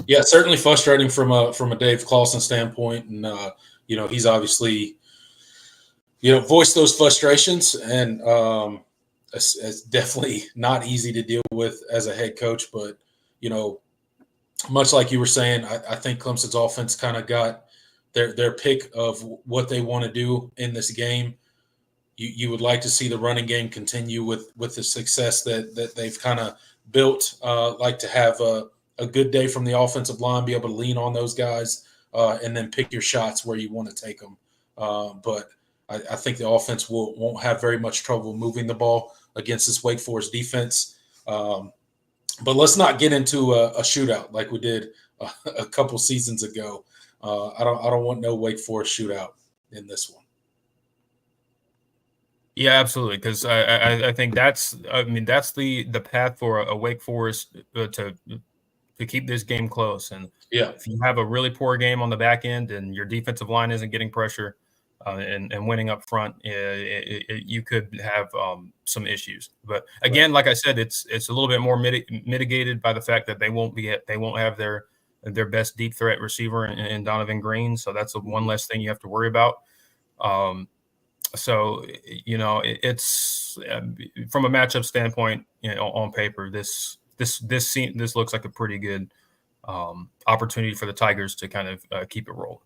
Speaker 1: Yeah, certainly frustrating from a Dave Clawson standpoint, and he's obviously voiced those frustrations, and it's definitely not easy to deal with as a head coach. But much like you were saying, I think Clemson's offense kind of got their pick of what they want to do in this game. You would like to see the running game continue with the success that they've kind of built. Like to have a good day from the offensive line, be able to lean on those guys, and then pick your shots where you want to take them. But I think the offense won't have very much trouble moving the ball against this Wake Forest defense. But let's not get into a shootout like we did a couple seasons ago. I don't want no Wake Forest shootout in this one.
Speaker 2: Yeah, absolutely. Because I think that's the path for a Wake Forest to keep this game close. And if you have a really poor game on the back end and your defensive line isn't getting pressure and winning up front, you could have some issues. But again, like I said, it's a little bit more mitigated by the fact that they won't have their best deep threat receiver in Donovan Green. So that's one less thing you have to worry about. So it's from a matchup standpoint, on paper, this looks like a pretty good opportunity for the Tigers to kind of keep it rolling.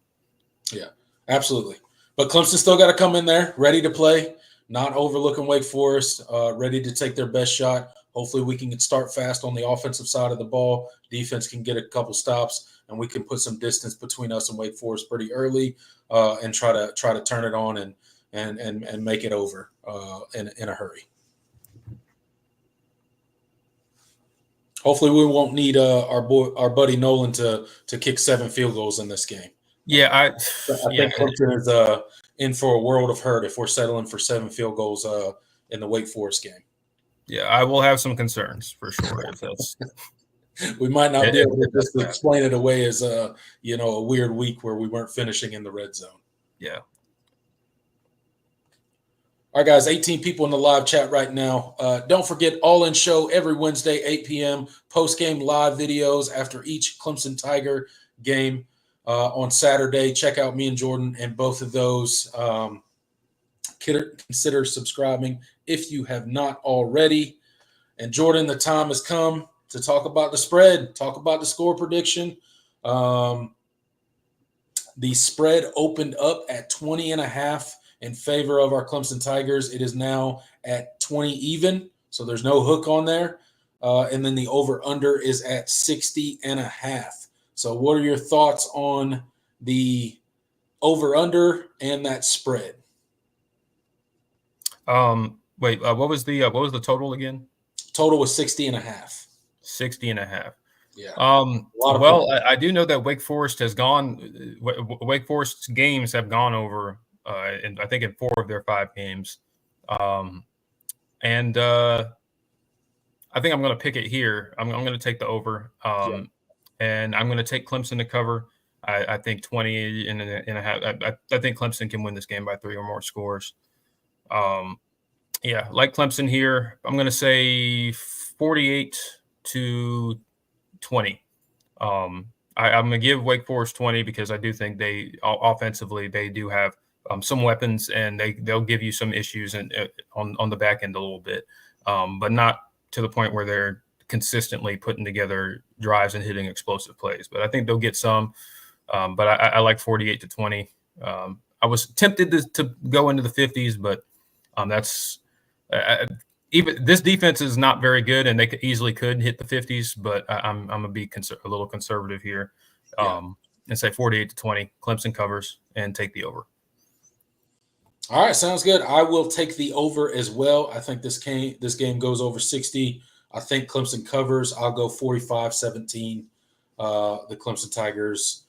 Speaker 1: Yeah, absolutely. But Clemson still got to come in there ready to play, not overlooking Wake Forest, ready to take their best shot. Hopefully we can start fast on the offensive side of the ball. Defense can get a couple stops, and we can put some distance between us and Wake Forest pretty early, and try to turn it on and make it over in a hurry. Hopefully we won't need our buddy Nolan to kick 7 field goals in this game.
Speaker 2: Yeah, I
Speaker 1: think Clemson is in for a world of hurt if we're settling for 7 field goals in the Wake Forest game.
Speaker 2: Yeah, I will have some concerns for sure. If that's
Speaker 1: we might not be able to just explain it away as a weird week where we weren't finishing in the red zone.
Speaker 2: Yeah.
Speaker 1: All right, guys, 18 people in the live chat right now. Don't forget, All In Show every Wednesday, 8 p.m. Post-game live videos after each Clemson Tiger game. On Saturday, check out me and Jordan and both of those. Consider subscribing if you have not already. And Jordan, the time has come to talk about the spread, talk about the score prediction. The spread opened up at 20.5 in favor of our Clemson Tigers. It is now at 20 even, so there's no hook on there. And then the over-under is at 60.5. So what are your thoughts on the over-under and that spread?
Speaker 2: Wait, what was the total again?
Speaker 1: Total was 60.5.
Speaker 2: 60.5.
Speaker 1: Yeah.
Speaker 2: Well, I do know that Wake Forest has gone. Wake Forest's games have gone over, and I think in 4 of their 5 games. And I think I'm going to pick it here. I'm going to take the over. And I'm going to take Clemson to cover. I think 20 and a half. I think Clemson can win this game by 3 or more scores. Yeah, like Clemson here, I'm going to say 48-20. I'm going to give Wake Forest 20 because I do think they offensively they do have some weapons and they'll give you some issues on the back end a little bit, but not to the point where they're consistently putting together drives and hitting explosive plays. But I think they'll get some. But I like 48-20. I was tempted to go into the 50s, but that's even this defense is not very good, and they easily could hit the 50s. But I'm gonna be a little conservative here, and say 48-20. Clemson covers and take the over.
Speaker 1: All right, sounds good. I will take the over as well. I think this game goes over 60. I think Clemson covers. I'll go 45-17. The Clemson Tigers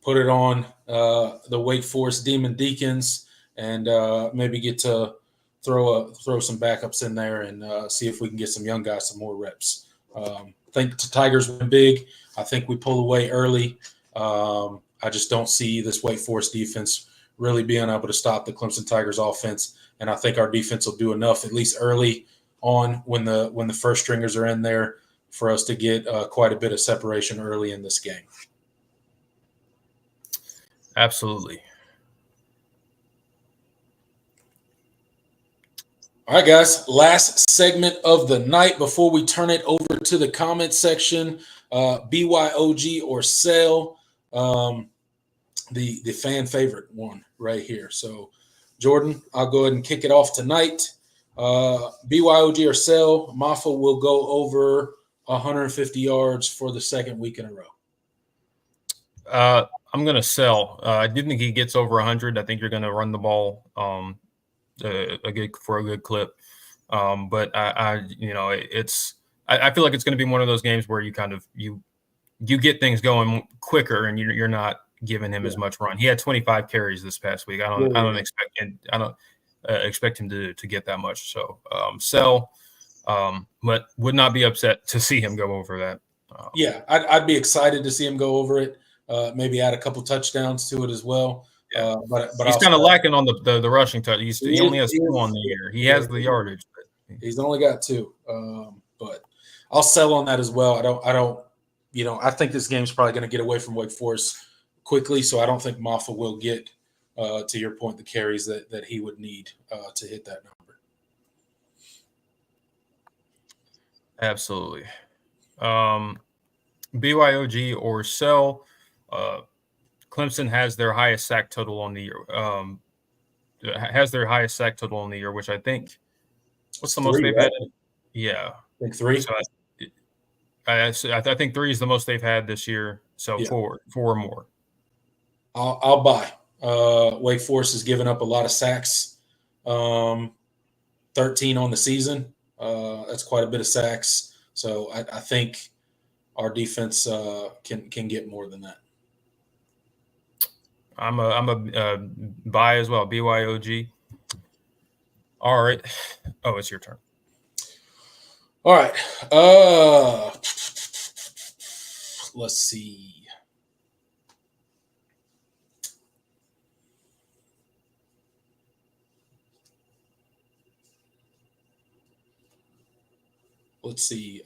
Speaker 1: put it on the Wake Forest Demon Deacons, and maybe get to throw some backups in there and see if we can get some young guys some more reps. I think the Tigers win big. I think we pull away early. I just don't see this Wake Forest defense really being able to stop the Clemson Tigers offense, and I think our defense will do enough at least early on when the first stringers are in there for us to get quite a bit of separation early in this game.
Speaker 2: Absolutely.
Speaker 1: All right, guys, last segment of the night before we turn it over to the comment section. BYOG or sell, the fan favorite one right here. So, Jordan, I'll go ahead and kick it off tonight. BYOG or sell, Maffa will go over 150 yards for the second week in a row.
Speaker 2: I'm going to sell. I didn't think he gets over 100. I think you're going to run the ball a good clip. But I feel like it's going to be one of those games where you kind of you get things going quicker and you're not giving him as much run. He had 25 carries this past week. I don't expect him to get that much. So sell, but would not be upset to see him go over that.
Speaker 1: I'd be excited to see him go over it. Maybe add a couple touchdowns to it as well.
Speaker 2: Yeah. But he's kind of lacking on the rushing touch. He only has 2 on the year. He has the yardage. But
Speaker 1: he's only got 2. But I'll sell on that as well. I think this game's probably going to get away from Wake Forest quickly, so I don't think Maffa will get, to your point, the carries that he would need to hit that number.
Speaker 2: Absolutely. BYOG or sell. Clemson has their highest sack total on the year. Which I think what's the 3, most they've had? Yeah,
Speaker 1: I think 3.
Speaker 2: So I think 3 is the most they've had this year. So 4 or more.
Speaker 1: I'll buy. Wake Forest has given up a lot of sacks. 13 on the season. That's quite a bit of sacks. So I think our defense can get more than that.
Speaker 2: I'm a buy as well. BYOG. All right. Oh, it's your turn.
Speaker 1: All right. Let's see.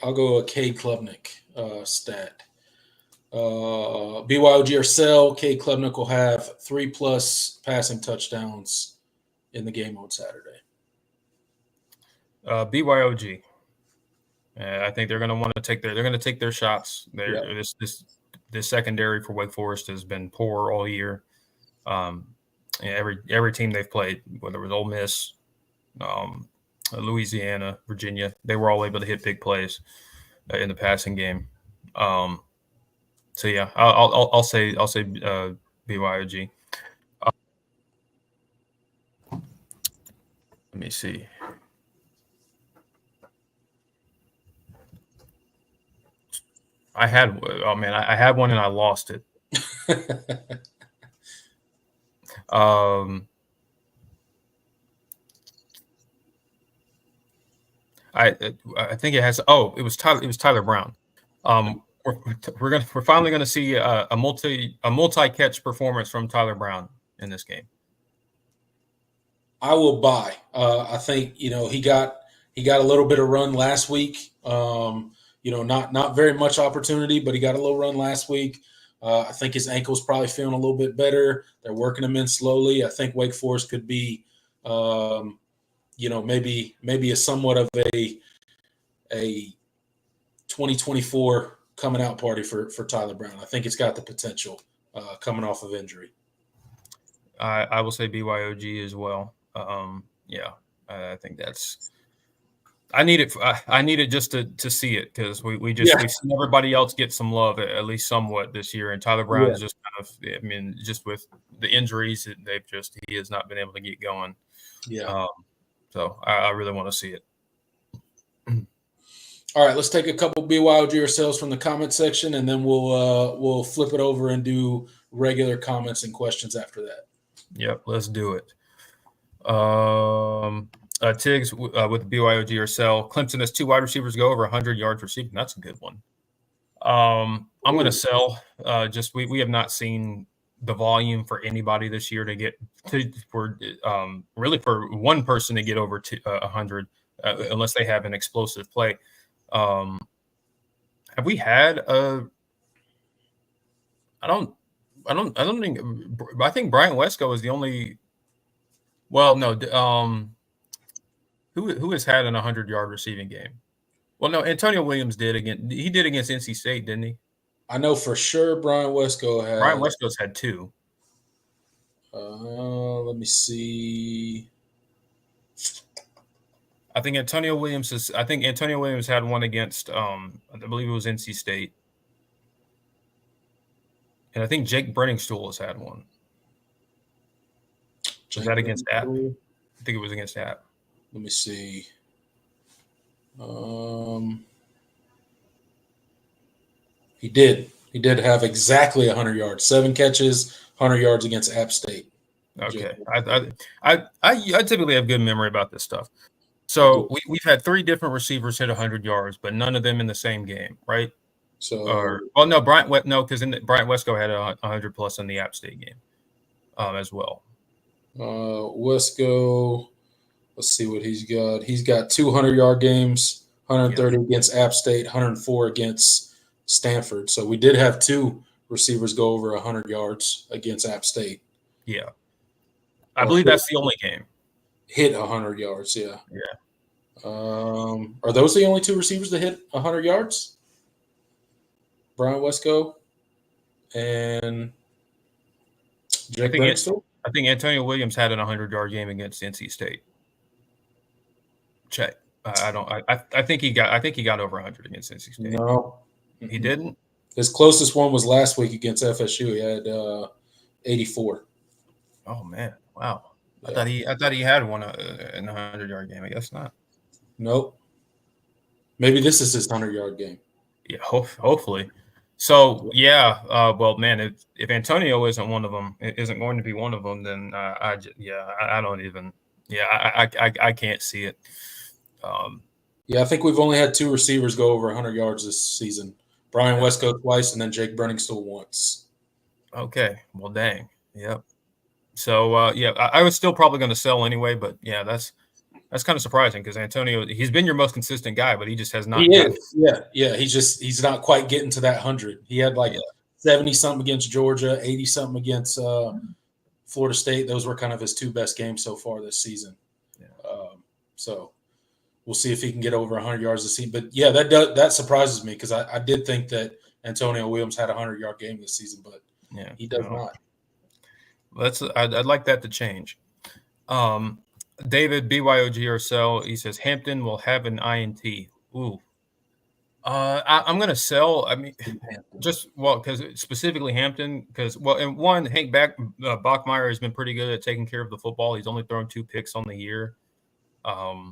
Speaker 1: I'll go a Cade Klubnik stat. BYOG or sell, Cade Klubnik will have 3+ passing touchdowns in the game on Saturday.
Speaker 2: BYOG. I think they're going to want to take their shots. This secondary for Wake Forest has been poor all year. Every team they've played, whether it was Ole Miss, Louisiana, Virginia, they were all able to hit big plays in the passing game. So yeah, I'll say BYOG. Let me see. I had one and I lost it. I think it has. Oh, it was Tyler Brown. We're finally gonna see a multi-catch performance from Tyler Brown in this game.
Speaker 1: I will buy. I think he got a little bit of run last week. Not very much opportunity, but he got a little run last week. I think his ankle's probably feeling a little bit better. They're working him in slowly. I think Wake Forest could be, maybe a somewhat of a 2024 coming out party for Tyler Brown. I think it's got the potential coming off of injury.
Speaker 2: I will say BYOG as well. I think that's. I need it. I need it just to see it because we see everybody else get some love at least somewhat this year, and Tyler Brown is just kind of. I mean, just with the injuries, he has not been able to get going.
Speaker 1: Yeah.
Speaker 2: So I really want to see it.
Speaker 1: All right, let's take a couple BYOG ourselves from the comment section, and then we'll flip it over and do regular comments and questions after that.
Speaker 2: Yep, let's do it. Tiggs with BYOG or sell. Clemson has 2 wide receivers go over 100 yards receiving. That's a good one. I'm going to sell. We have not seen the volume for anybody this year to get for one person to get over 100 unless they have an explosive play. Have we had a? I think Brian Wesco is the only. Well, no. Who has had an 100-yard receiving game? Well, no. Antonio Williams did again. He did against NC State, didn't he?
Speaker 1: I know for sure Brian Wesco's
Speaker 2: had 2.
Speaker 1: Let me see.
Speaker 2: I think Antonio Williams had one against. I believe it was NC State. And I think Jake Brenningstool has had one. Was that against App? I think it was against App.
Speaker 1: Let me see. He did have exactly 100 yards, 7 catches, 100 yards against App State.
Speaker 2: Okay. I typically have good memory about this stuff. So we've had 3 different receivers hit 100 yards, but none of them in the same game, right?
Speaker 1: So,
Speaker 2: Bryant Wesco had 100 plus in the App State game, as well.
Speaker 1: Wesco, let's see what he's got. He's got 200-yard games, 130 against App State, 104 against Stanford. So we did have 2 receivers go over 100 yards against App State.
Speaker 2: Yeah, I believe that's the only game.
Speaker 1: Hit 100 yards, yeah.
Speaker 2: Yeah.
Speaker 1: Are those the only 2 receivers that hit 100 yards? Brian Wesco and Jake Brenningstool?
Speaker 2: I think Antonio Williams had an 100-yard game against NC State. Check. I think he got over 100 against NC State.
Speaker 1: No,
Speaker 2: he didn't.
Speaker 1: His closest one was last week against FSU. He had 84.
Speaker 2: Oh man! Wow.
Speaker 1: Yeah.
Speaker 2: I thought he had one in a 100-yard game. I guess not.
Speaker 1: Nope. Maybe this is his 100-yard game.
Speaker 2: Yeah, hopefully. So yeah, well, man, if Antonio isn't one of them, isn't going to be one of them, then I don't even. Yeah, I can't see it.
Speaker 1: I think we've only had 2 receivers go over 100 yards this season. Brian Wesco twice, and then Jake Brenningstool once.
Speaker 2: Okay, well, dang, yep. So I was still probably going to sell anyway, but yeah, that's kind of surprising because Antonio, he's been your most consistent guy, but he just has not.
Speaker 1: He is. Yeah. He's not quite getting to that 100. He had 70-something against Georgia, 80-something against Florida State. Those were kind of his 2 best games so far this season.
Speaker 2: Yeah.
Speaker 1: So we'll see if he can get over 100 yards this season. But yeah, that surprises me because I did think that Antonio Williams had a 100-yard game this season, but he does not.
Speaker 2: I'd like that to change. David BYOG or sell. He says Hampton will have an INT. Ooh. I'm going to sell. I mean, because specifically Hampton, because and one, Hank Bachmeier has been pretty good at taking care of the football. He's only thrown 2 picks on the year. I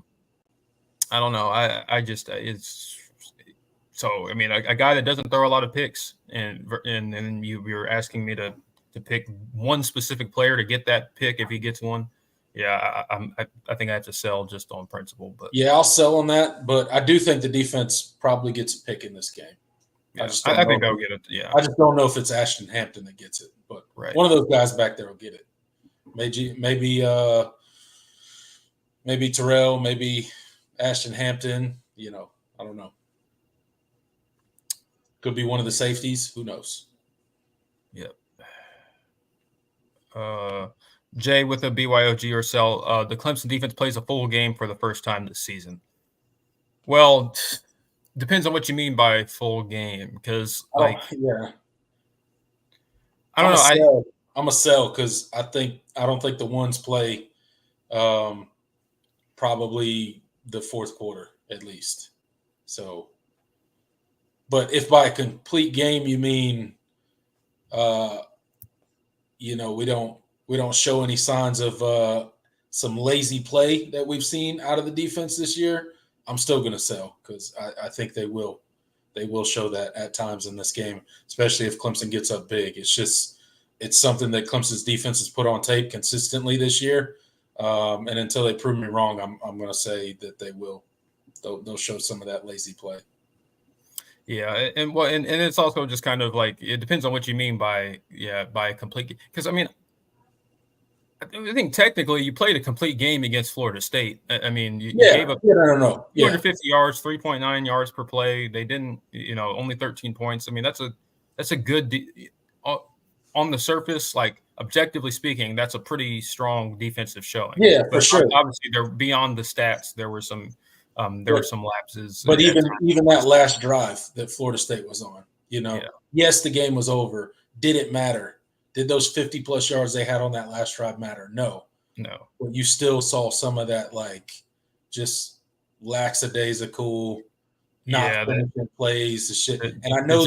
Speaker 2: don't know. It's so. I mean, a guy that doesn't throw a lot of picks, and you're asking me to pick one specific player to get that pick if he gets one. Yeah, I think I have to sell just on principle. But
Speaker 1: yeah, I'll sell on that. But I do think the defense probably gets a pick in this game.
Speaker 2: Yeah, I think I'll get it. Yeah,
Speaker 1: I just don't know if it's Ashton Hampton that gets it, but one of those guys back there will get it. Maybe maybe Terrell, maybe Ashton Hampton. I don't know. Could be one of the safeties. Who knows?
Speaker 2: Yep. Jay with a BYOG or sell. The Clemson defense plays a full game for the first time this season. Well, depends on what you mean by full game, because
Speaker 1: I don't know. I'm a sell because I don't think the ones play probably the fourth quarter at least. So, but if by a complete game you mean, we don't show any signs of some lazy play that we've seen out of the defense this year, I'm still going to sell because I think they will show that at times in this game, especially if Clemson gets up big. It's something that Clemson's defense has put on tape consistently this year. And until they prove me wrong, I'm going to say that they'll show some of that lazy play.
Speaker 2: Yeah, and it's also just kind of like it depends on what you mean by complete. Because I mean, I think technically you played a complete game against Florida State. I mean, you gave up 250 yards, 3.9 yards per play. They didn't, only 13 points. I mean, that's a good on the surface, like objectively speaking, that's a pretty strong defensive showing.
Speaker 1: Yeah, for sure.
Speaker 2: Obviously, they're beyond the stats. There were some lapses.
Speaker 1: But even that last drive that Florida State was on, yes, the game was over. Did it matter? Did those 50-plus yards they had on that last drive matter? No. But you still saw some of that, like, just lackadaisical, not finishing plays, the shit. And I know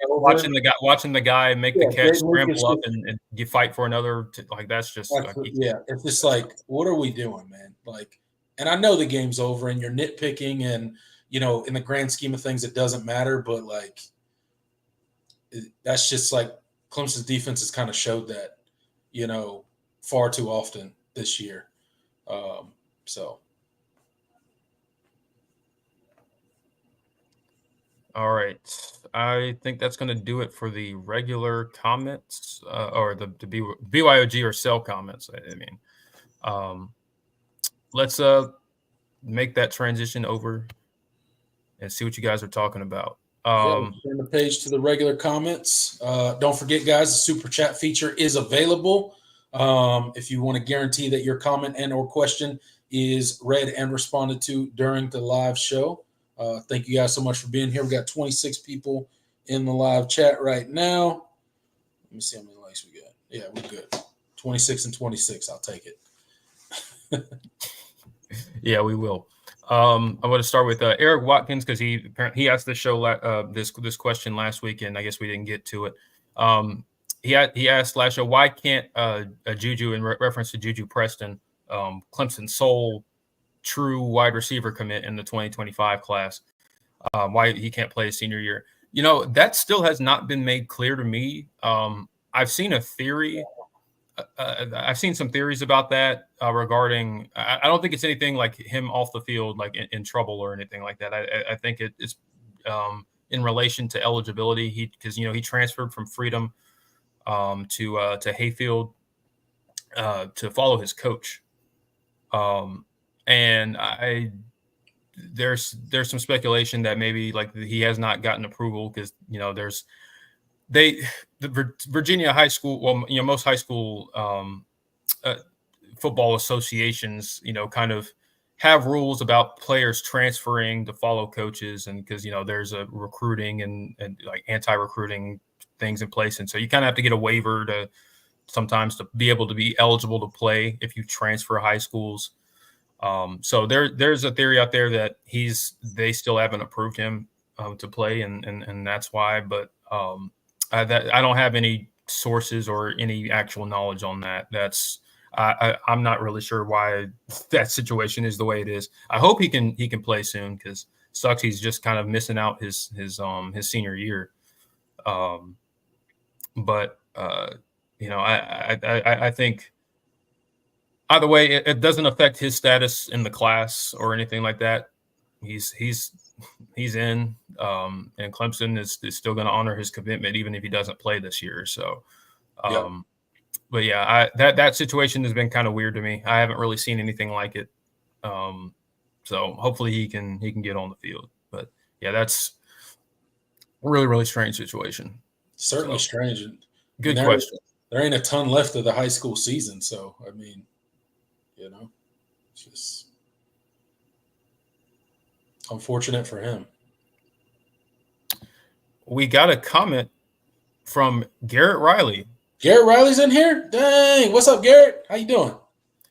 Speaker 2: watching the guy make the catch, scramble up, and you fight for another. That's just
Speaker 1: it's just like, what are we doing, man? Like, and I know the game's over, and you're nitpicking, and in the grand scheme of things, it doesn't matter. But like, that's just like. Clemson's defense has kind of showed that, far too often this year. So.
Speaker 2: All right. I think that's going to do it for the regular comments or the BYOG or sell comments. I mean, let's make that transition over and see what you guys are talking about.
Speaker 1: Turn the page to the regular comments. Don't forget, guys, the super chat feature is available. If you want to guarantee that your comment and or question is read and responded to during the live show. Thank you guys so much for being here. We got 26 people in the live chat right now. Let me see how many likes we got. Yeah, we're good. 26 and 26. I'll take it.
Speaker 2: Yeah, we will. I'm going to start with Eric Watkins because he asked this show this question last week, and I guess we didn't get to it. He asked last show, why can't a Juju, in reference to Juju Preston, Clemson's sole true wide receiver commit in the 2025 class, why he can't play his senior year? That still has not been made clear to me. I've seen a theory. I've seen some theories about that regarding. I don't think it's anything like him off the field, like in trouble or anything like that. I think it is in relation to eligibility. Because he transferred from Freedom to Hayfield to follow his coach, and there's some speculation that maybe like he has not gotten approval because the Virginia high school, well, most high school football associations, kind of have rules about players transferring to follow coaches, and because there's a recruiting and like anti-recruiting things in place, and so you kind of have to get a waiver sometimes to be able to be eligible to play if you transfer high schools. So there's a theory out there that they still haven't approved him to play, and that's why, but. I don't have any sources or any actual knowledge on that. I'm not really sure why that situation is the way it is. I hope he can play soon because sucks he's just kind of missing out his senior year. But I think either way it doesn't affect his status in the class or anything like that. He's in, and Clemson is still going to honor his commitment even if he doesn't play this year. So, but yeah, that situation has been kind of weird to me. I haven't really seen anything like it So hopefully he can get on the field. But yeah, that's a really, really strange situation.
Speaker 1: Certainly
Speaker 2: So,
Speaker 1: strange.
Speaker 2: Good question.
Speaker 1: There ain't a ton left of the high school season, so I mean, it's just unfortunate for him.
Speaker 2: We got a comment from Garrett Riley.
Speaker 1: Garrett Riley's in here? Dang. What's up, Garrett? How you doing?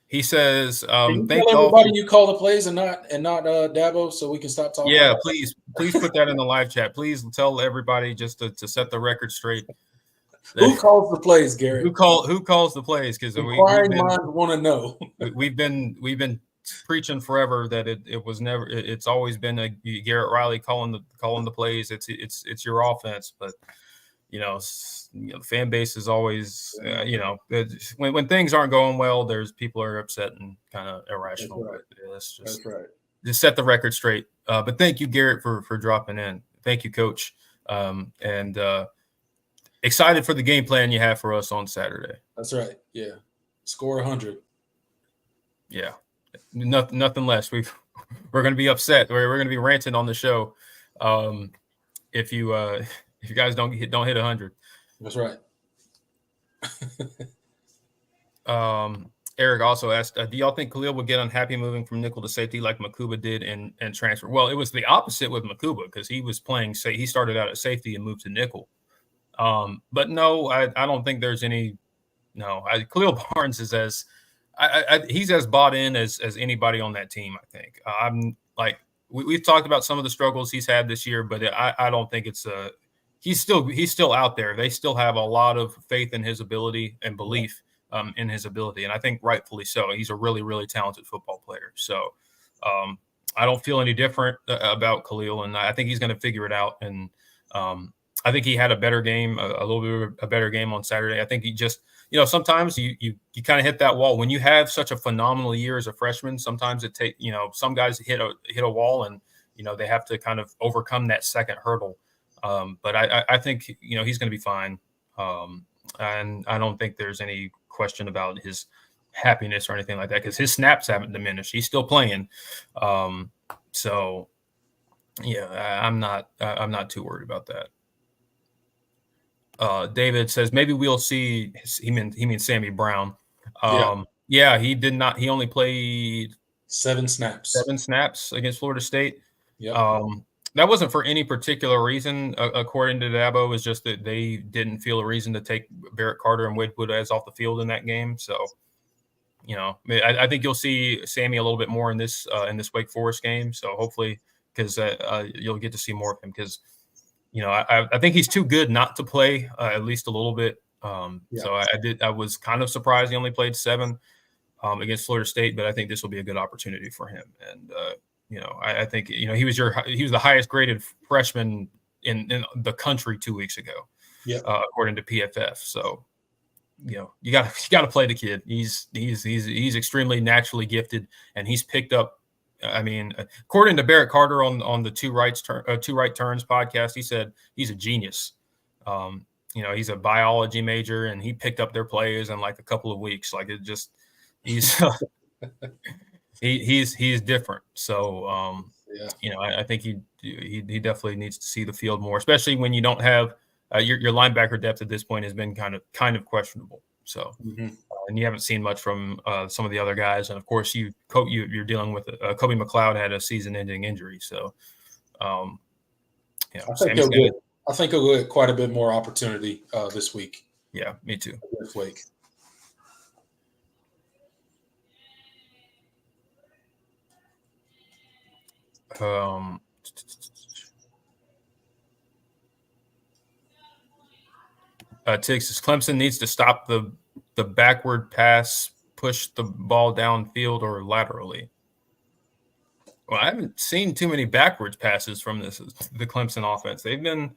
Speaker 2: He says,
Speaker 1: Can you tell everybody you call the plays and not Dabo, so we can stop talking?
Speaker 2: Yeah, please put that in the live chat. Please tell everybody just to set the record straight.
Speaker 1: Who calls the plays, Garrett?
Speaker 2: Who calls the plays? Because
Speaker 1: inquiring minds want to know.
Speaker 2: we've been preaching forever that it was never. It's always been a Garrett Riley calling the plays. It's your offense, but the fan base is always when things aren't going well, there's people are upset and kind of irrational.
Speaker 1: That's right. That's right.
Speaker 2: Just set the record straight. But thank you, Garrett, for dropping in. Thank you, Coach, and excited for the game plan you have for us on Saturday.
Speaker 1: That's right. Yeah, score 100.
Speaker 2: Yeah, nothing less. We're going to be upset. We're going to be ranting on the show if you guys don't hit 100.
Speaker 1: That's right.
Speaker 2: Eric also asked, do y'all think Khalil would get unhappy moving from nickel to safety like Makuba did and transfer? Well, it was the opposite with Makuba because he was playing. He started out at safety and moved to nickel. But no, I don't think there's any. No, Khalil Barnes is he's as bought in as anybody on that team. I think I'm like we've talked about some of the struggles he's had this year, but I don't think it's a. He's still out there. They still have a lot of faith in his ability and belief in his ability, and I think rightfully so. He's a really, really talented football player. So I don't feel any different about Khalil, and I think he's going to figure it out. And I think he had a better game, a little bit of a better game on Saturday. I think he just, sometimes you kind of hit that wall when you have such a phenomenal year as a freshman. Sometimes it takes, some guys hit a wall, and they have to kind of overcome that second hurdle. But I think, he's going to be fine. And I don't think there's any question about his happiness or anything like that because his snaps haven't diminished. He's still playing. So, yeah, I'm not too worried about that. David says maybe we'll see. He means Sammy Brown. Yeah, he did not. He only played
Speaker 1: 7 snaps.
Speaker 2: 7 snaps against Florida State.
Speaker 1: Yeah.
Speaker 2: That wasn't for any particular reason, according to Dabo. It was just that they didn't feel a reason to take Barrett Carter and Wade Woodaz off the field in that game. So, I think you'll see Sammy a little bit more in this Wake Forest game. So hopefully, because you'll get to see more of him because, I think he's too good not to play at least a little bit. So I was kind of surprised he only played 7 against Florida State, but I think this will be a good opportunity for him. And I think he was the highest graded freshman in the country 2 weeks ago, according to PFF. So you got to play the kid. He's extremely naturally gifted, and he's picked up. I mean, according to Barrett Carter on the Two Right Turns podcast, he said he's a genius. He's a biology major, and he picked up their plays in like a couple of weeks. Like it just he's. He's different. So, I think he definitely needs to see the field more, especially when you don't have your linebacker depth at this point has been kind of questionable. So, and you haven't seen much from some of the other guys. And of course, you're dealing with Kobe McLeod had a season-ending injury. So,
Speaker 1: I think he'll get quite a bit more opportunity this week.
Speaker 2: Yeah, me too.
Speaker 1: This week.
Speaker 2: Texas Clemson needs to stop the backward pass, push the ball downfield or laterally. Well, I haven't seen too many backwards passes from the Clemson offense. They've been,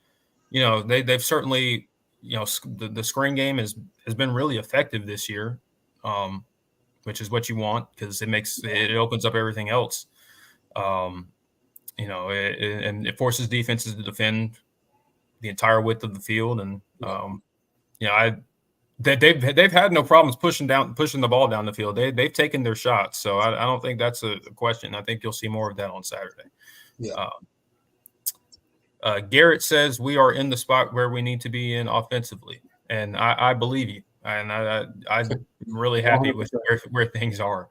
Speaker 2: they've certainly, the screen game has been really effective this year, which is what you want because it opens up everything else. And it forces defenses to defend the entire width of the field. And, they've had no problems pushing the ball down the field. They've taken their shots, so I don't think that's a question. I think you'll see more of that on Saturday.
Speaker 1: Yeah.
Speaker 2: Garrett says we are in the spot where we need to be in offensively, and I believe you. And I'm really happy with where things are.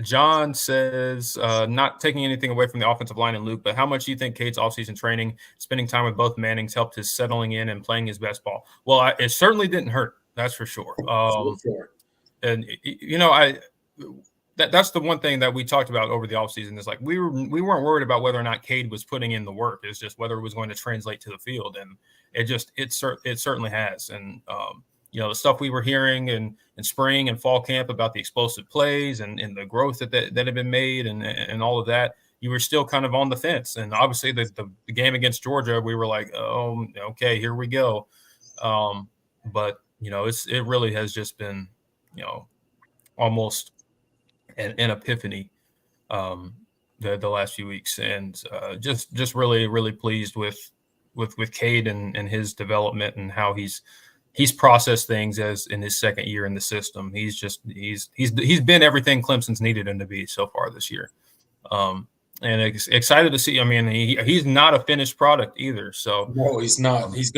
Speaker 2: John says, not taking anything away from the offensive line and Luke, but how much do you think Cade's offseason training, spending time with both Mannings, helped his settling in and playing his best ball? Well, it certainly didn't hurt. That's for sure. And that's the one thing that we talked about over the offseason is like we weren't worried about whether or not Cade was putting in the work. It's just whether it was going to translate to the field, and it certainly has. And the stuff we were hearing in spring and fall camp about the explosive plays and the growth that had been made and all of that, you were still kind of on the fence. And obviously the game against Georgia, we were like, oh, okay, here we go. But it really has just been, almost an epiphany the last few weeks, and just really, really pleased with Cade and his development and how he's processed things as in his second year in the system. He's been everything Clemson's needed him to be so far this year. And excited to see. I mean, he's not a finished product either. So
Speaker 1: no, he's not. He's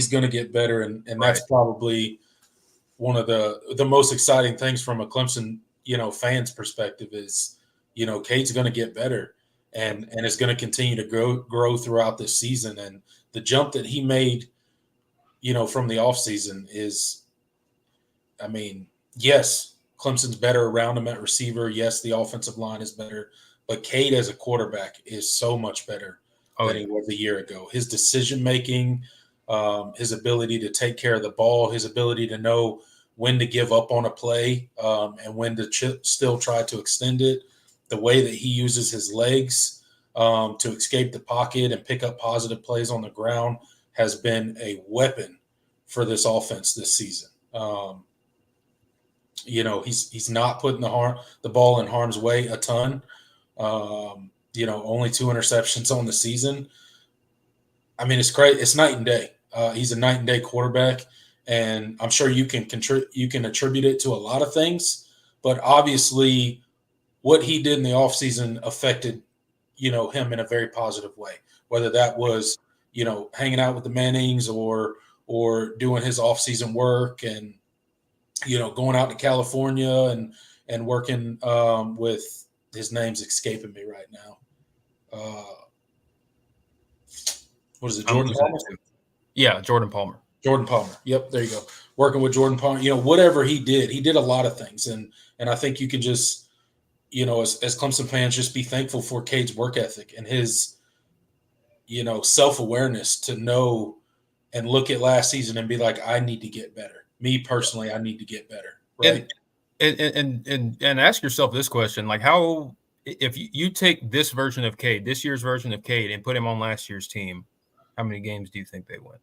Speaker 1: gonna get better, and that's probably one of the most exciting things from a Clemson fans perspective is Cade's gonna get better, and it's gonna continue to grow throughout this season. And the jump that he made, from the offseason is, I mean, yes, Clemson's better around him at receiver. Yes, the offensive line is better. But Cade as a quarterback is so much better than he was a year ago. His decision-making, his ability to take care of the ball, his ability to know when to give up on a play and when to still try to extend it, the way that he uses his legs to escape the pocket and pick up positive plays on the ground has been a weapon for this offense this season. He's not putting the ball in harm's way a ton. Only 2 interceptions on the season. I mean, it's great. It's night and day. He's a night and day quarterback, and I'm sure you can attribute it to a lot of things, but obviously what he did in the offseason affected, him in a very positive way, whether that was, hanging out with the Mannings or doing his offseason work and, going out to California and working with, his name's escaping me right now. What is it, Jordan Palmer?
Speaker 2: Yeah, Jordan Palmer.
Speaker 1: Jordan Palmer. Yep, there you go. Working with Jordan Palmer. Whatever he did a lot of things. And I think you can just, as Clemson fans, just be thankful for Cade's work ethic and his, self-awareness to know and look at last season and be like, I need to get better. Me personally, I need to get better. Right.
Speaker 2: And ask yourself this question, like how, if you take this version of Cade, this year's version of Cade, and put him on last year's team, how many games do you think they win?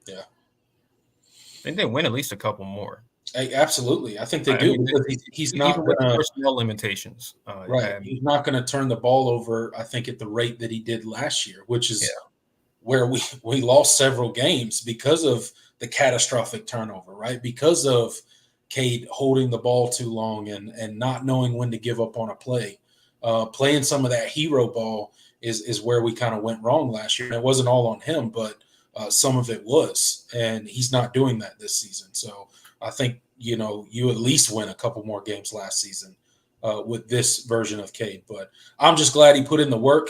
Speaker 1: Yeah.
Speaker 2: I think they win at least a couple more.
Speaker 1: Absolutely. I think they do. Because he's not
Speaker 2: even with personnel limitations.
Speaker 1: Right. He's not going to turn the ball over, I think, at the rate that he did last year, which is where we lost several games because of the catastrophic turnover, right? Because of Cade holding the ball too long and not knowing when to give up on a play. Playing some of that hero ball is where we kind of went wrong last year. And it wasn't all on him, but some of it was. And he's not doing that this season. So I think, you at least win a couple more games last season with this version of Cade. But I'm just glad he put in the work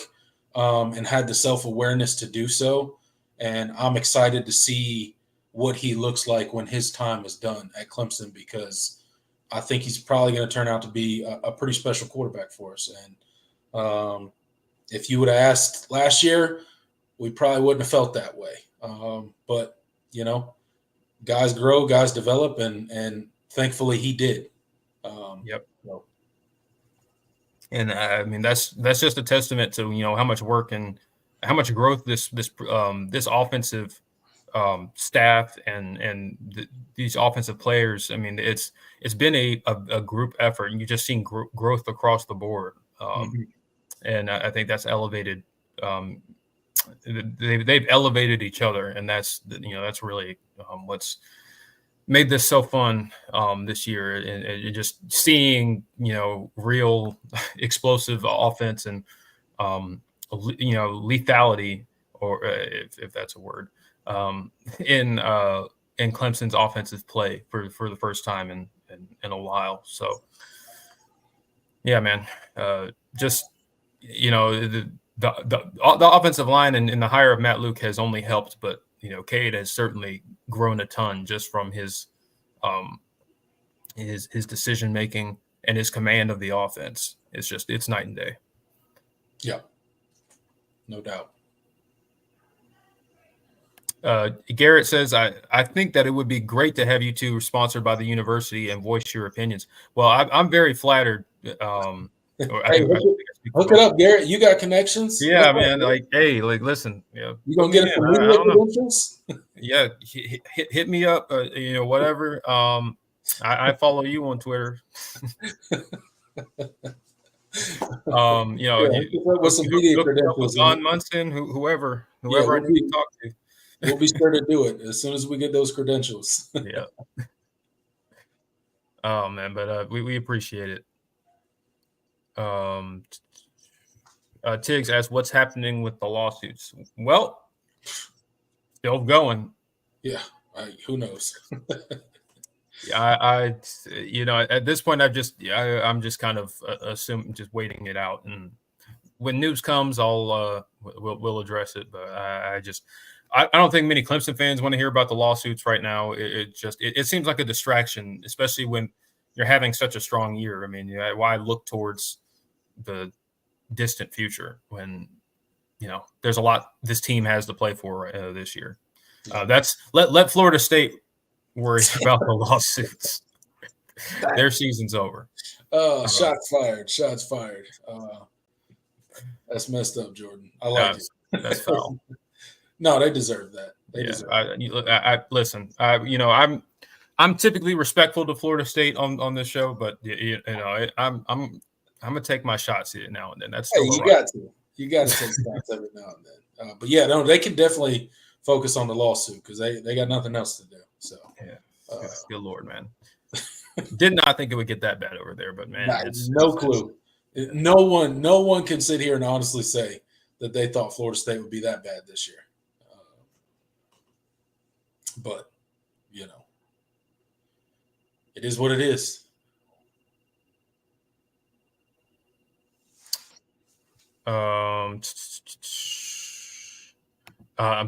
Speaker 1: and had the self-awareness to do so. And I'm excited to see what he looks like when his time is done at Clemson, because I think he's probably going to turn out to be a pretty special quarterback for us. And if you would have asked last year, we probably wouldn't have felt that way. But, guys grow, guys develop, and thankfully he did.
Speaker 2: Yep. And I mean, that's just a testament to, how much work and how much growth this offensive staff and these offensive players. I mean, it's been a group effort, and you've just seen growth across the board. And I think that's elevated they've elevated each other, and that's really what's made this so fun this year, and just seeing real explosive offense and lethality, or if that's a word, in Clemson's offensive play for the first time in a while. So yeah, man, just the offensive line and the hire of Matt Luke has only helped, but Cade has certainly grown a ton just from his decision making and his command of the offense. It's night and day.
Speaker 1: Yeah, no doubt.
Speaker 2: Garrett says, I think that it would be great to have you two sponsored by the university and voice your opinions. Well, I'm very flattered.
Speaker 1: Hook it up, Garrett. You got connections?
Speaker 2: Yeah, man. Listen.
Speaker 1: You gonna get some media credentials?
Speaker 2: Yeah, hit me up. Whatever. I follow you on Twitter.
Speaker 1: With some media credentials,
Speaker 2: Don Munson, whoever I need to talk to.
Speaker 1: We'll be sure to do it as soon as we get those credentials.
Speaker 2: Yeah. Oh man, but we appreciate it. Tiggs asks, what's happening with the lawsuits? Well, still going.
Speaker 1: Yeah, who knows?
Speaker 2: I at this point, I'm just kind of assuming, just waiting it out, and when news comes, we'll address it. But I don't think many Clemson fans want to hear about the lawsuits right now. It seems like a distraction, especially when you're having such a strong year. I mean, why look towards the distant future when there's a lot this team has to play for this year. Let Florida State worry about the lawsuits. Their season's over.
Speaker 1: Shots fired. That's messed up, Jordan. I like it.
Speaker 2: That's foul.
Speaker 1: No, they deserve that.
Speaker 2: Listen. I'm typically respectful to Florida State on this show, but I'm gonna take my shots here now and then. That's
Speaker 1: you got to take shots every now and then. But yeah, no, they can definitely focus on the lawsuit because they got nothing else to do. So
Speaker 2: yeah, good Lord, man. Did not think it would get that bad over there, but man,
Speaker 1: no clue. No one can sit here and honestly say that they thought Florida State would be that bad this year. But it is what it is.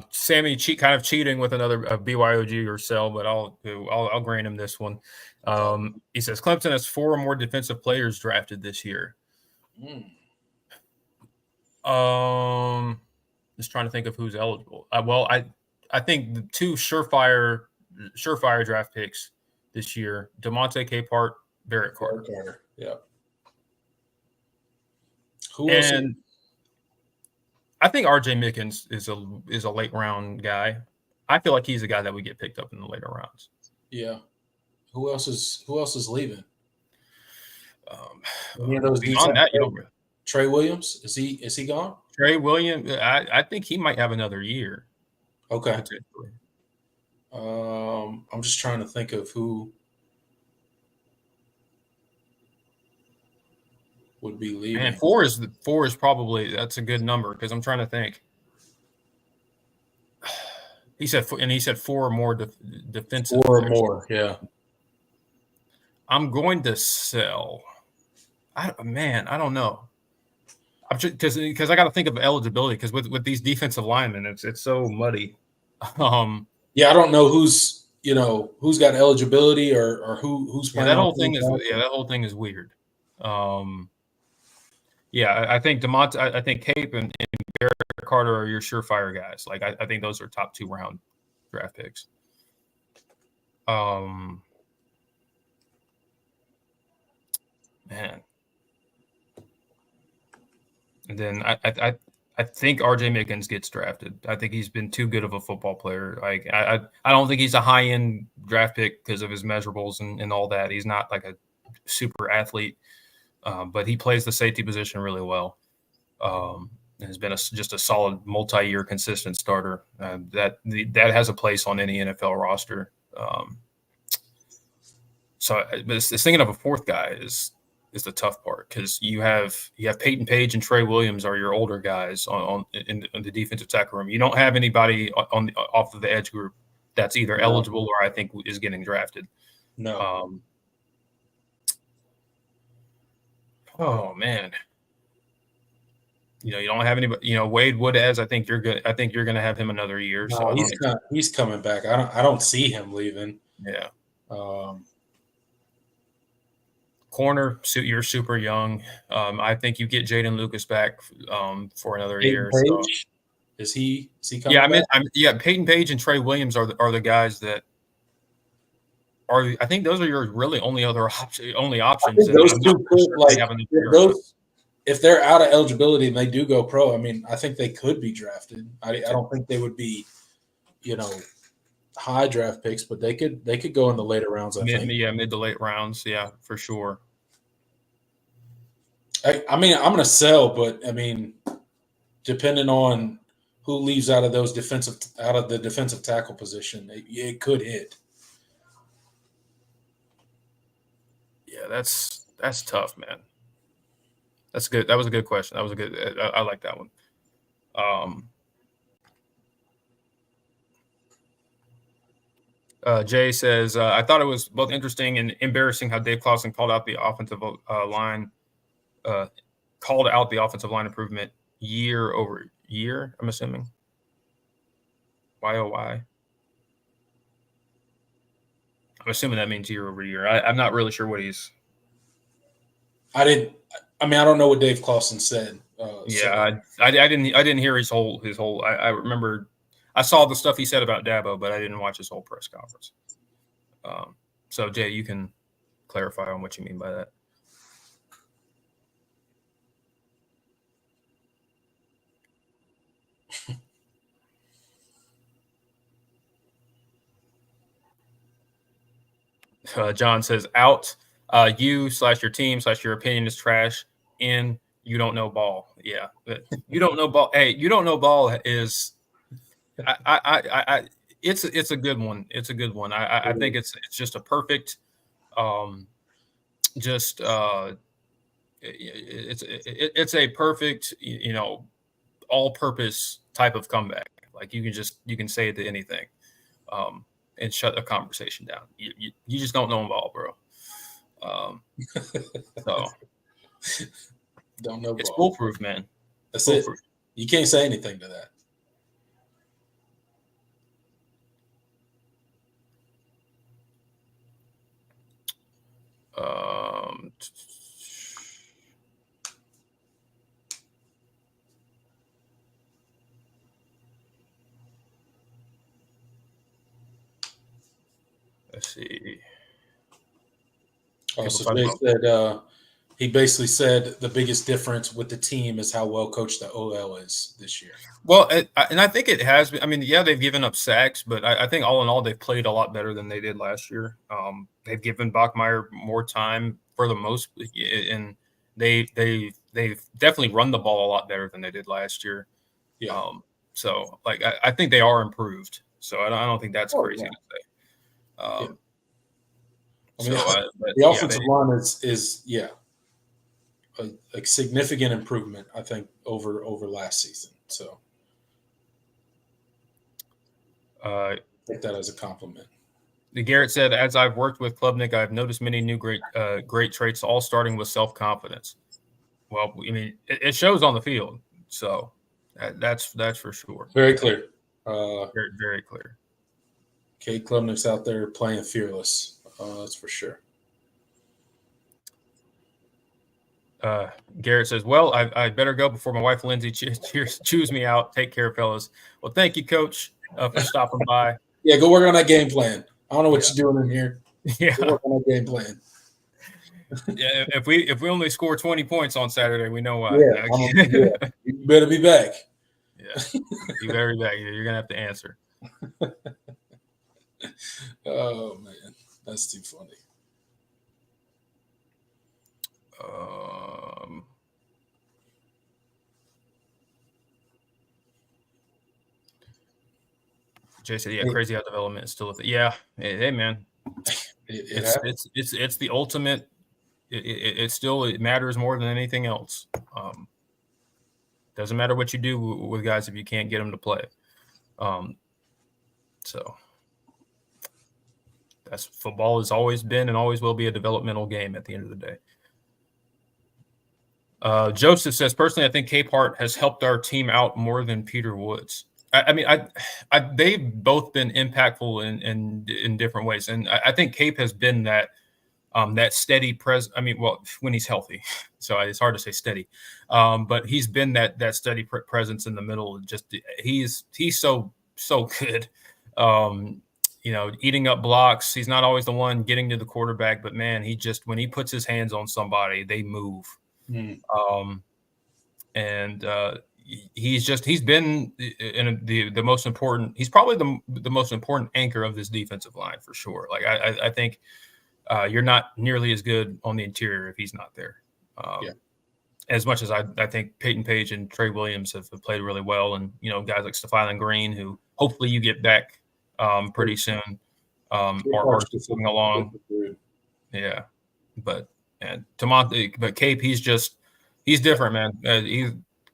Speaker 2: Sammy kind of cheating with another BYOG or sell, but I'll grant him this one. He says Clemson has 4 or more defensive players drafted this year. Just trying to think of who's eligible. I think the 2 surefire draft picks this year: DeMonte Capehart, Barrett Carter.
Speaker 1: Yeah.
Speaker 2: Who else? And I think RJ Mickens is a late round guy. I feel like he's a guy that would get picked up in the later rounds.
Speaker 1: Yeah. Who else is leaving? Trey Williams, is he gone?
Speaker 2: Trey Williams, I think he might have another year.
Speaker 1: Okay. I'm just trying to think of who would be leaving.
Speaker 2: And 4 is probably, that's a good number because I'm trying to think. He said 4 or more defensive.
Speaker 1: 4 or more, yeah.
Speaker 2: I'm going to sell. I don't know. Because I got to think of eligibility because with these defensive linemen, it's so muddy.
Speaker 1: Yeah, I don't know who's got eligibility or who's playing.
Speaker 2: That whole thing is weird. Yeah, I think DeMonte, I think Cape and Barrett Carter are your surefire guys. Like I think those are top 2 round draft picks. Man. And then I think RJ Mickens gets drafted. I think he's been too good of a football player. Like I don't think he's a high end draft pick because of his measurables and all that. He's not like a super athlete, but he plays the safety position really well. has been just a solid multi-year consistent starter. That has a place on any NFL roster. So it's thinking of a fourth guy is the tough part, because you have Peyton Page and Trey Williams are your older guys in the defensive tackle room. You don't have anybody off of the edge group that's either eligible or I think is getting drafted.
Speaker 1: No.
Speaker 2: Oh man. You don't have anybody. Wade Woodaz. I think you're good. I think you're going to have him another year.
Speaker 1: No, he's coming back. I don't see him leaving.
Speaker 2: Yeah.
Speaker 1: Corner,
Speaker 2: you're super young. I think you get Jaden Lucas back for another year.
Speaker 1: Page?
Speaker 2: So.
Speaker 1: Is he coming back?
Speaker 2: Peyton Page and Trey Williams are the guys that are. I think those are your really only options.
Speaker 1: Those two could, if they're out of eligibility and they do go pro, I mean, I think they could be drafted. I don't think they would be, high draft picks, but they could go in the later rounds. I think.
Speaker 2: Yeah, mid to late rounds. Yeah, for sure.
Speaker 1: I mean, I'm going to sell, but I mean, depending on who leaves out of the defensive tackle position, it could hit.
Speaker 2: Yeah, that's tough, man. That's good. That was a good question. That was a good. I like that one. Jay says, I thought it was both interesting and embarrassing how Dave Clawson called out the offensive line improvement year over year. I'm assuming. YOY. I'm assuming that means year over year. I'm not really sure what he's.
Speaker 1: I don't know what Dave Clawson said.
Speaker 2: I didn't hear his whole. I remember, I saw the stuff he said about Dabo, but I didn't watch his whole press conference. So Jay, you can clarify on what you mean by that. John says, out. You/your team/your opinion is trash. In, you don't know ball. Yeah, you don't know ball. Hey, you don't know ball is. It's a good one. It's a good one. I think it's just a perfect. It's a perfect, all-purpose type of comeback. Like you can say it to anything, and shut the conversation down. You just don't know ball, bro. So
Speaker 1: don't know.
Speaker 2: It's foolproof, man.
Speaker 1: That's foolproof. You can't say anything to that.
Speaker 2: Let's see.
Speaker 1: So he basically said the biggest difference with the team is how well coached the OL is this year.
Speaker 2: Well, and I think it has been. I mean, yeah, they've given up sacks, but I think all in all, they've played a lot better than they did last year. They've given Bachmeier more time for the most, and they've definitely run the ball a lot better than they did last year.
Speaker 1: Yeah.
Speaker 2: So I think they are improved. So I don't think that's crazy to say.
Speaker 1: The offensive line is a significant improvement, I think, over last season. So take that as a compliment.
Speaker 2: Garrett said, as I've worked with Klubnik, I've noticed many new great traits, all starting with self-confidence. Well, I mean, it shows on the field. So that's for sure.
Speaker 1: Very clear.
Speaker 2: Very, very clear.
Speaker 1: Cade Klubnik's out there playing fearless. That's for sure.
Speaker 2: Garrett says, well, I better go before my wife, Lindsay, chews me out. Take care, fellas. Well, thank you, Coach, for stopping by.
Speaker 1: Yeah, go work on that game plan. I don't know what you're doing in here.
Speaker 2: Yeah.
Speaker 1: Go work on that game plan.
Speaker 2: Yeah, if we only score 20 points on Saturday, we know why.
Speaker 1: Yeah, you better be back.
Speaker 2: Yeah, you better be back. You're going to have to answer.
Speaker 1: Oh, man. That's too funny.
Speaker 2: Jay said, yeah, crazy how development is still a thing. Yeah. Hey, man. It's the ultimate. It matters more than anything else. Doesn't matter what you do with guys if you can't get them to play. So that's football has always been and always will be a developmental game at the end of the day. Joseph says, personally, I think Capehart has helped our team out more than Peter Woods. They've both been impactful in different ways, and I think Cape has been that steady presence. When he's healthy, so it's hard to say steady, but he's been that steady presence in the middle. Just he's so good, eating up blocks. He's not always the one getting to the quarterback, but man, when he puts his hands on somebody, they move. He's been in the most important. He's probably the most important anchor of this defensive line for sure. Like I think you're not nearly as good on the interior if he's not there. As much as I think Peyton Page and Trey Williams have played really well, and guys like Stephon Green, who hopefully you get back pretty soon, are coming along. Yeah, but Cape, he's different, man. He's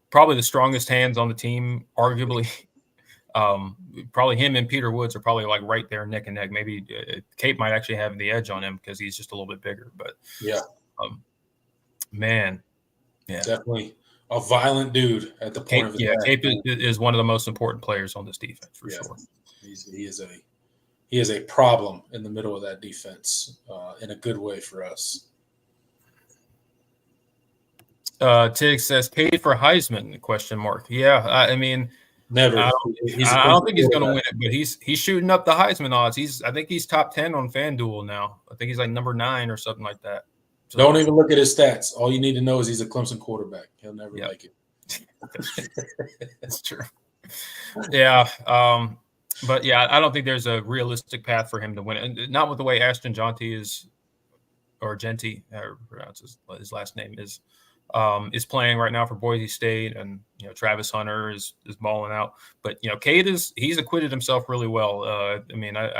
Speaker 2: probably the strongest hands on the team, arguably. Probably him and Peter Woods are probably like right there neck and neck. Maybe Cape might actually have the edge on him because he's just a little bit bigger. But man, yeah, definitely
Speaker 1: a violent dude at the point of his back.
Speaker 2: Cape is one of the most important players on this defense for sure.
Speaker 1: He is a problem in the middle of that defense in a good way for us.
Speaker 2: Tig says, paid for Heisman? ? Yeah, I mean,
Speaker 1: never.
Speaker 2: I don't think he's going to win it, but he's shooting up the Heisman odds. I think he's top 10 on FanDuel now. I think he's like number 9 or something like that.
Speaker 1: So, don't even look at his stats. All you need to know is he's a Clemson quarterback. He'll never make it.
Speaker 2: That's true. Yeah. But yeah, I don't think there's a realistic path for him to win it. And not with the way Ashton Genty is, or Genty, however you pronounce his last name is playing right now for Boise State, and Travis Hunter is balling out. But Cade he's acquitted himself really well. I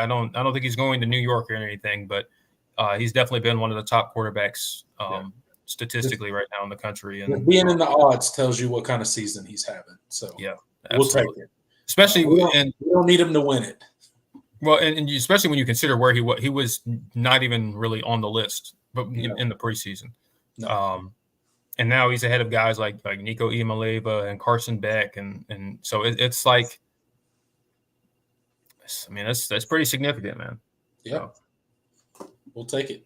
Speaker 2: don't think he's going to New York or anything, but he's definitely been one of the top quarterbacks statistically right now in the country. And
Speaker 1: being in the odds tells you what kind of season he's having. So
Speaker 2: yeah,
Speaker 1: we'll take it.
Speaker 2: Especially
Speaker 1: we don't need him to win it.
Speaker 2: Well, and especially when you consider where he was not even really on the list, but in the preseason. No. And now he's ahead of guys like Nico Imaleva and Carson Beck, and so it's like, that's pretty significant, man.
Speaker 1: Yeah, so we'll take it.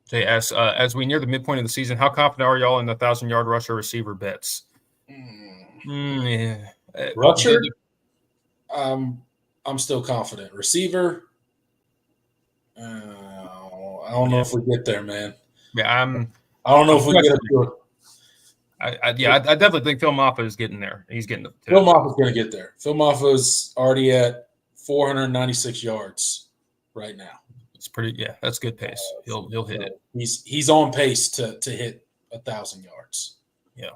Speaker 2: Jay asks, as we near the midpoint of the season, how confident are y'all in the 1,000-yard rusher receiver bets?
Speaker 1: Rusher? I'm still confident. Receiver? I don't know if we get there, man.
Speaker 2: Yeah,
Speaker 1: I don't know if we get up to it.
Speaker 2: I definitely think Phil Maffa is getting there. He's getting
Speaker 1: Phil Maffa's going to get there. Phil Maffa's already at 496 yards right now.
Speaker 2: It's pretty. Yeah, that's good pace. He'll hit it.
Speaker 1: He's on pace to hit 1,000 yards.
Speaker 2: Yeah.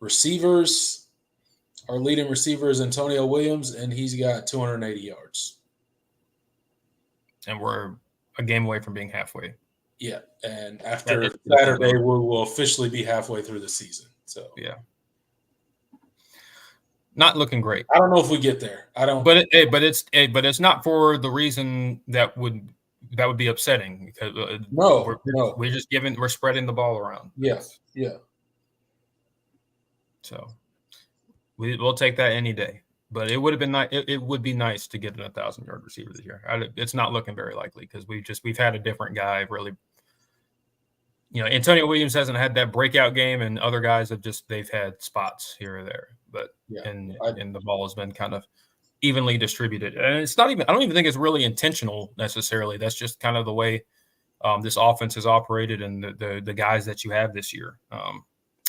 Speaker 1: Receivers, our leading receiver is Antonio Williams, and he's got 280 yards.
Speaker 2: And we're a game away from being halfway.
Speaker 1: Yeah, and after Saturday, we will officially be halfway through the season. So
Speaker 2: yeah, not looking great.
Speaker 1: I don't know if we get there. I don't.
Speaker 2: But it's not for the reason that would be upsetting, because we're spreading the ball around.
Speaker 1: Yes, yeah.
Speaker 2: So we'll take that any day. But it would have been nice. It would be nice to get an 1,000-yard receiver this year. It's not looking very likely because we've had a different guy really. Antonio Williams hasn't had that breakout game, and other guys they've had spots here or there. But and the ball has been kind of evenly distributed, and it's not even. I don't even think it's really intentional necessarily. That's just kind of the way this offense has operated, and the guys that you have this year.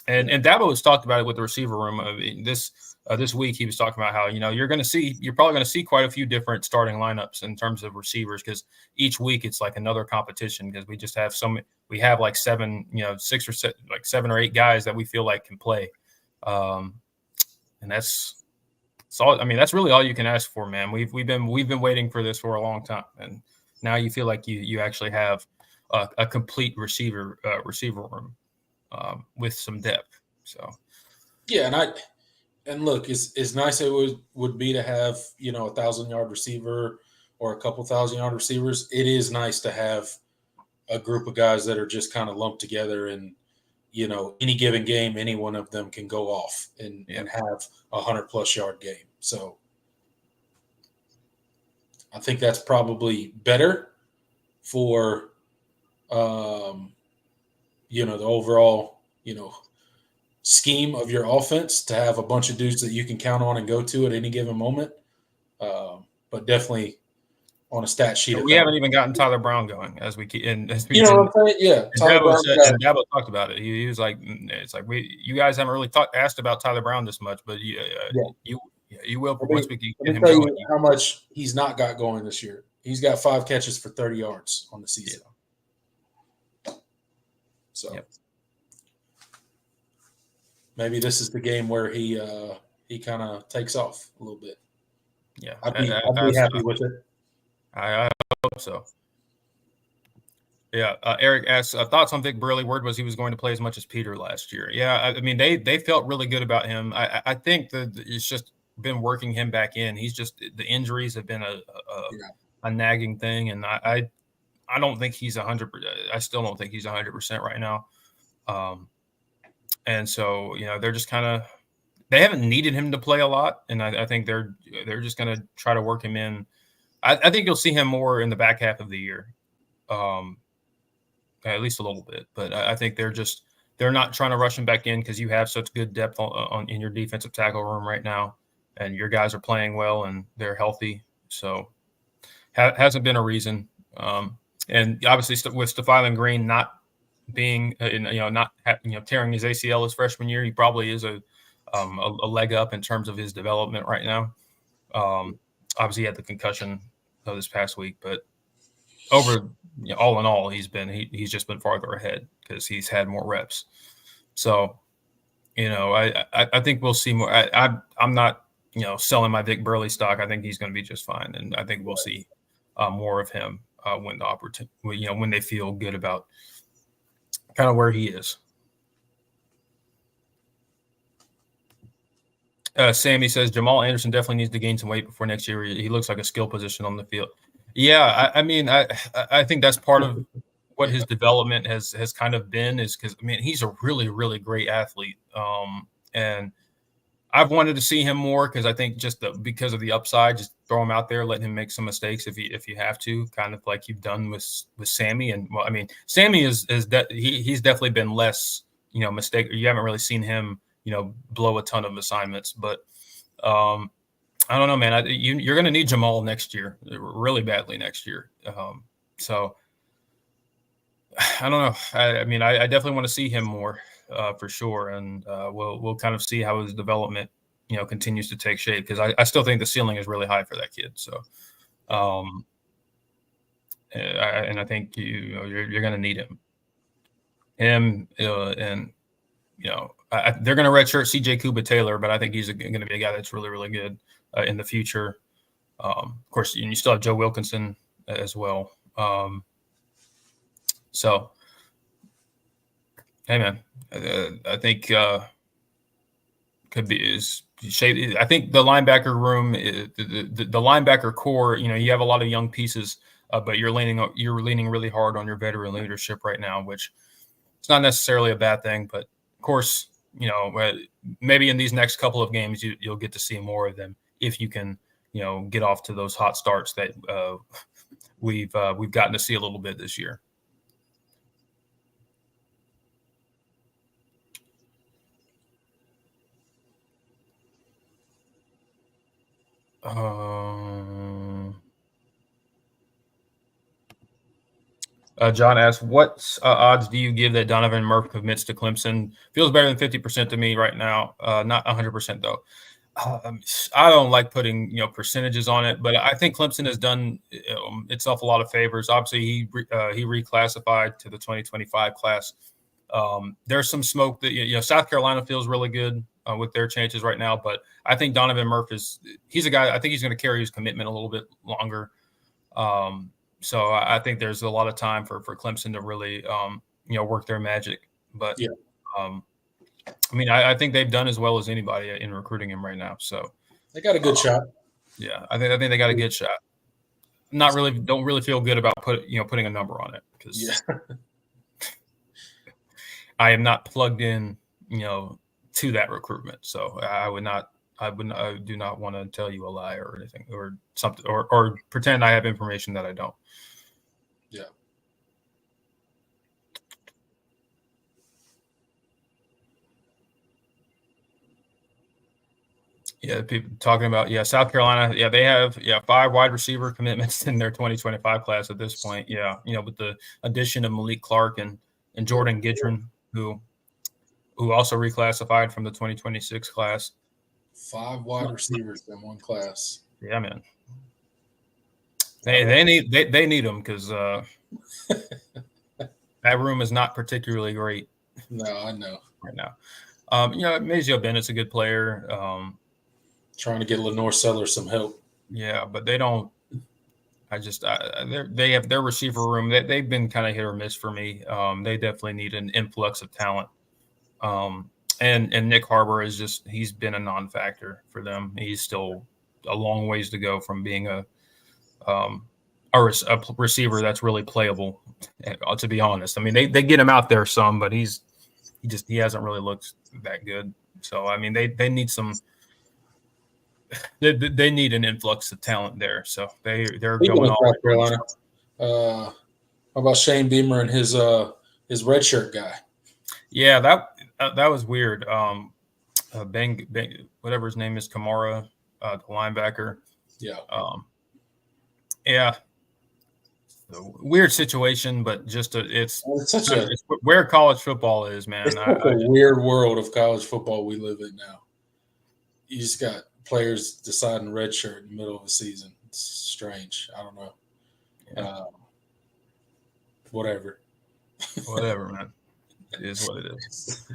Speaker 2: And Dabo has talked about it with the receiver room. I mean, this week he was talking about how, you're probably going to see quite a few different starting lineups in terms of receivers, because each week it's like another competition, because we just have we have like seven or eight guys that we feel like can play. And that's all. I mean, that's really all you can ask for, man. We've been waiting for this for a long time, and now you feel like you actually have a complete receiver room with some depth. So
Speaker 1: yeah, and look, it's nice it would be to have 1,000-yard receiver or a couple 1,000-yard receivers. It is nice to have a group of guys that are just kind of lumped together, and any given game, any one of them can go off and have 100+ yard game. So I think that's probably better for the overall scheme of your offense, to have a bunch of dudes that you can count on and go to at any given moment. But definitely on a stat sheet,
Speaker 2: we haven't even gotten Tyler Brown going as we keep. And
Speaker 1: you know what I'm saying? Yeah, Tyler Brown.
Speaker 2: And Dabo talked about it. He was like, "It's like you guys haven't really asked about Tyler Brown this much, but you will once we get him going."
Speaker 1: You how much he's not got going this year. He's got 5 catches for 30 yards on the season. Yeah. So maybe this is the game where he kind of takes off a little bit.
Speaker 2: Yeah,
Speaker 1: I'd be happy with it.
Speaker 2: I hope so. Yeah, Eric asks thoughts on Vic Burley. Word was he was going to play as much as Peter last year. Yeah, I mean they felt really good about him. I think that it's just been working him back in. He's just, the injuries have been a nagging thing, and I don't think he's 100%. I still don't think he's 100% right now. And so they're just kind of, they haven't needed him to play a lot, and I think they're just going to try to work him in. I think you'll see him more in the back half of the year, at least a little bit. But I think they're not trying to rush him back in, because you have such good depth in your defensive tackle room right now, and your guys are playing well and they're healthy. So hasn't been a reason. And obviously with Stephylon Green not being tearing his ACL his freshman year, he probably is a leg up in terms of his development right now. Obviously he had the concussion this past week, but all in all, he's just been farther ahead because he's had more reps. So, I think we'll see more. I'm not selling my Vic Burley stock. I think he's going to be just fine, and I think we'll see more of him when the opportunity, when they feel good about kind of where he is. Sammy says Jamal Anderson definitely needs to gain some weight before next year. He looks like a skill position on the field. Yeah, I mean, I think that's part of what his development has kind of been, is because, I mean, he's a really, really great athlete. And I've wanted to see him more, because I think because of the upside, just throw him out there, let him make some mistakes if you have to, kind of like you've done with Sammy. And well, I mean, Sammy he's definitely been less, mistake. You haven't really seen him, blow a ton of assignments, but I don't know, man. You're going to need Jamal next year, really badly next year. So I don't know. I mean, I definitely want to see him more for sure, and we'll kind of see how his development, continues to take shape, because I still think the ceiling is really high for that kid. So, and I think you're going to need him, and they're going to redshirt CJ Kuba Taylor, but I think he's going to be a guy that's really, really good in the future. Of course, you still have Joe Wilkinson as well. So, hey, man, I think could be is shape. I think the linebacker room, the linebacker core. You have a lot of young pieces, but you're leaning really hard on your veteran leadership right now, which it's not necessarily a bad thing. But of course, maybe in these next couple of games you'll get to see more of them if you can, get off to those hot starts that we've gotten to see a little bit this year. John asks, what odds do you give that Donovan Murphy commits to Clemson? Feels better than 50% to me right now. Not 100% though. I don't like putting percentages on it, but I think Clemson has done itself a lot of favors. Obviously, he reclassified to the 2025 class. There's some smoke that South Carolina feels really good with their chances right now, but I think Donovan Murphy he's a guy. I think he's going to carry his commitment a little bit longer. So I think there's a lot of time for Clemson to really work their magic. But
Speaker 1: yeah.
Speaker 2: I mean, I think they've done as well as anybody in recruiting him right now. So
Speaker 1: they got a good shot.
Speaker 2: Yeah, I think they got a good shot. Don't really feel good about putting a number on it because I am not plugged in, to that recruitment. So I do not want to tell you a lie or anything or something or pretend I have information that I don't.
Speaker 1: Yeah.
Speaker 2: Yeah, people talking about South Carolina. Yeah, they have 5 wide receiver commitments in their 2025 class at this point. Yeah, with the addition of Malik Clark and Jordan Gidron, who also reclassified from the 2026 class.
Speaker 1: 5 wide receivers in one class.
Speaker 2: Yeah, man. They need them because that room is not particularly great.
Speaker 1: No, I know.
Speaker 2: Right now, Mazio Bennett's a good player.
Speaker 1: Trying to get Lenore Sellers some help.
Speaker 2: Yeah, but they don't. They have their receiver room. They've been kind of hit or miss for me. They definitely need an influx of talent. And Nick Harbor he's been a non-factor for them. He's still a long ways to go from being a receiver that's really playable. To be honest, I mean they get him out there some, but he hasn't really looked that good. So I mean they need some. They need an influx of talent there. So they're going all
Speaker 1: South Carolina. How about Shane Beamer and his red shirt guy?
Speaker 2: Yeah, that was weird. Bang, whatever his name is, Kamara, the linebacker.
Speaker 1: Yeah.
Speaker 2: Yeah. Weird situation, but it's where college football is, man.
Speaker 1: It's a weird world of college football we live in now. You just got players deciding red shirt in the middle of a season. It's strange. I don't know.
Speaker 2: Yeah.
Speaker 1: Whatever.
Speaker 2: Whatever, man. It is what it is.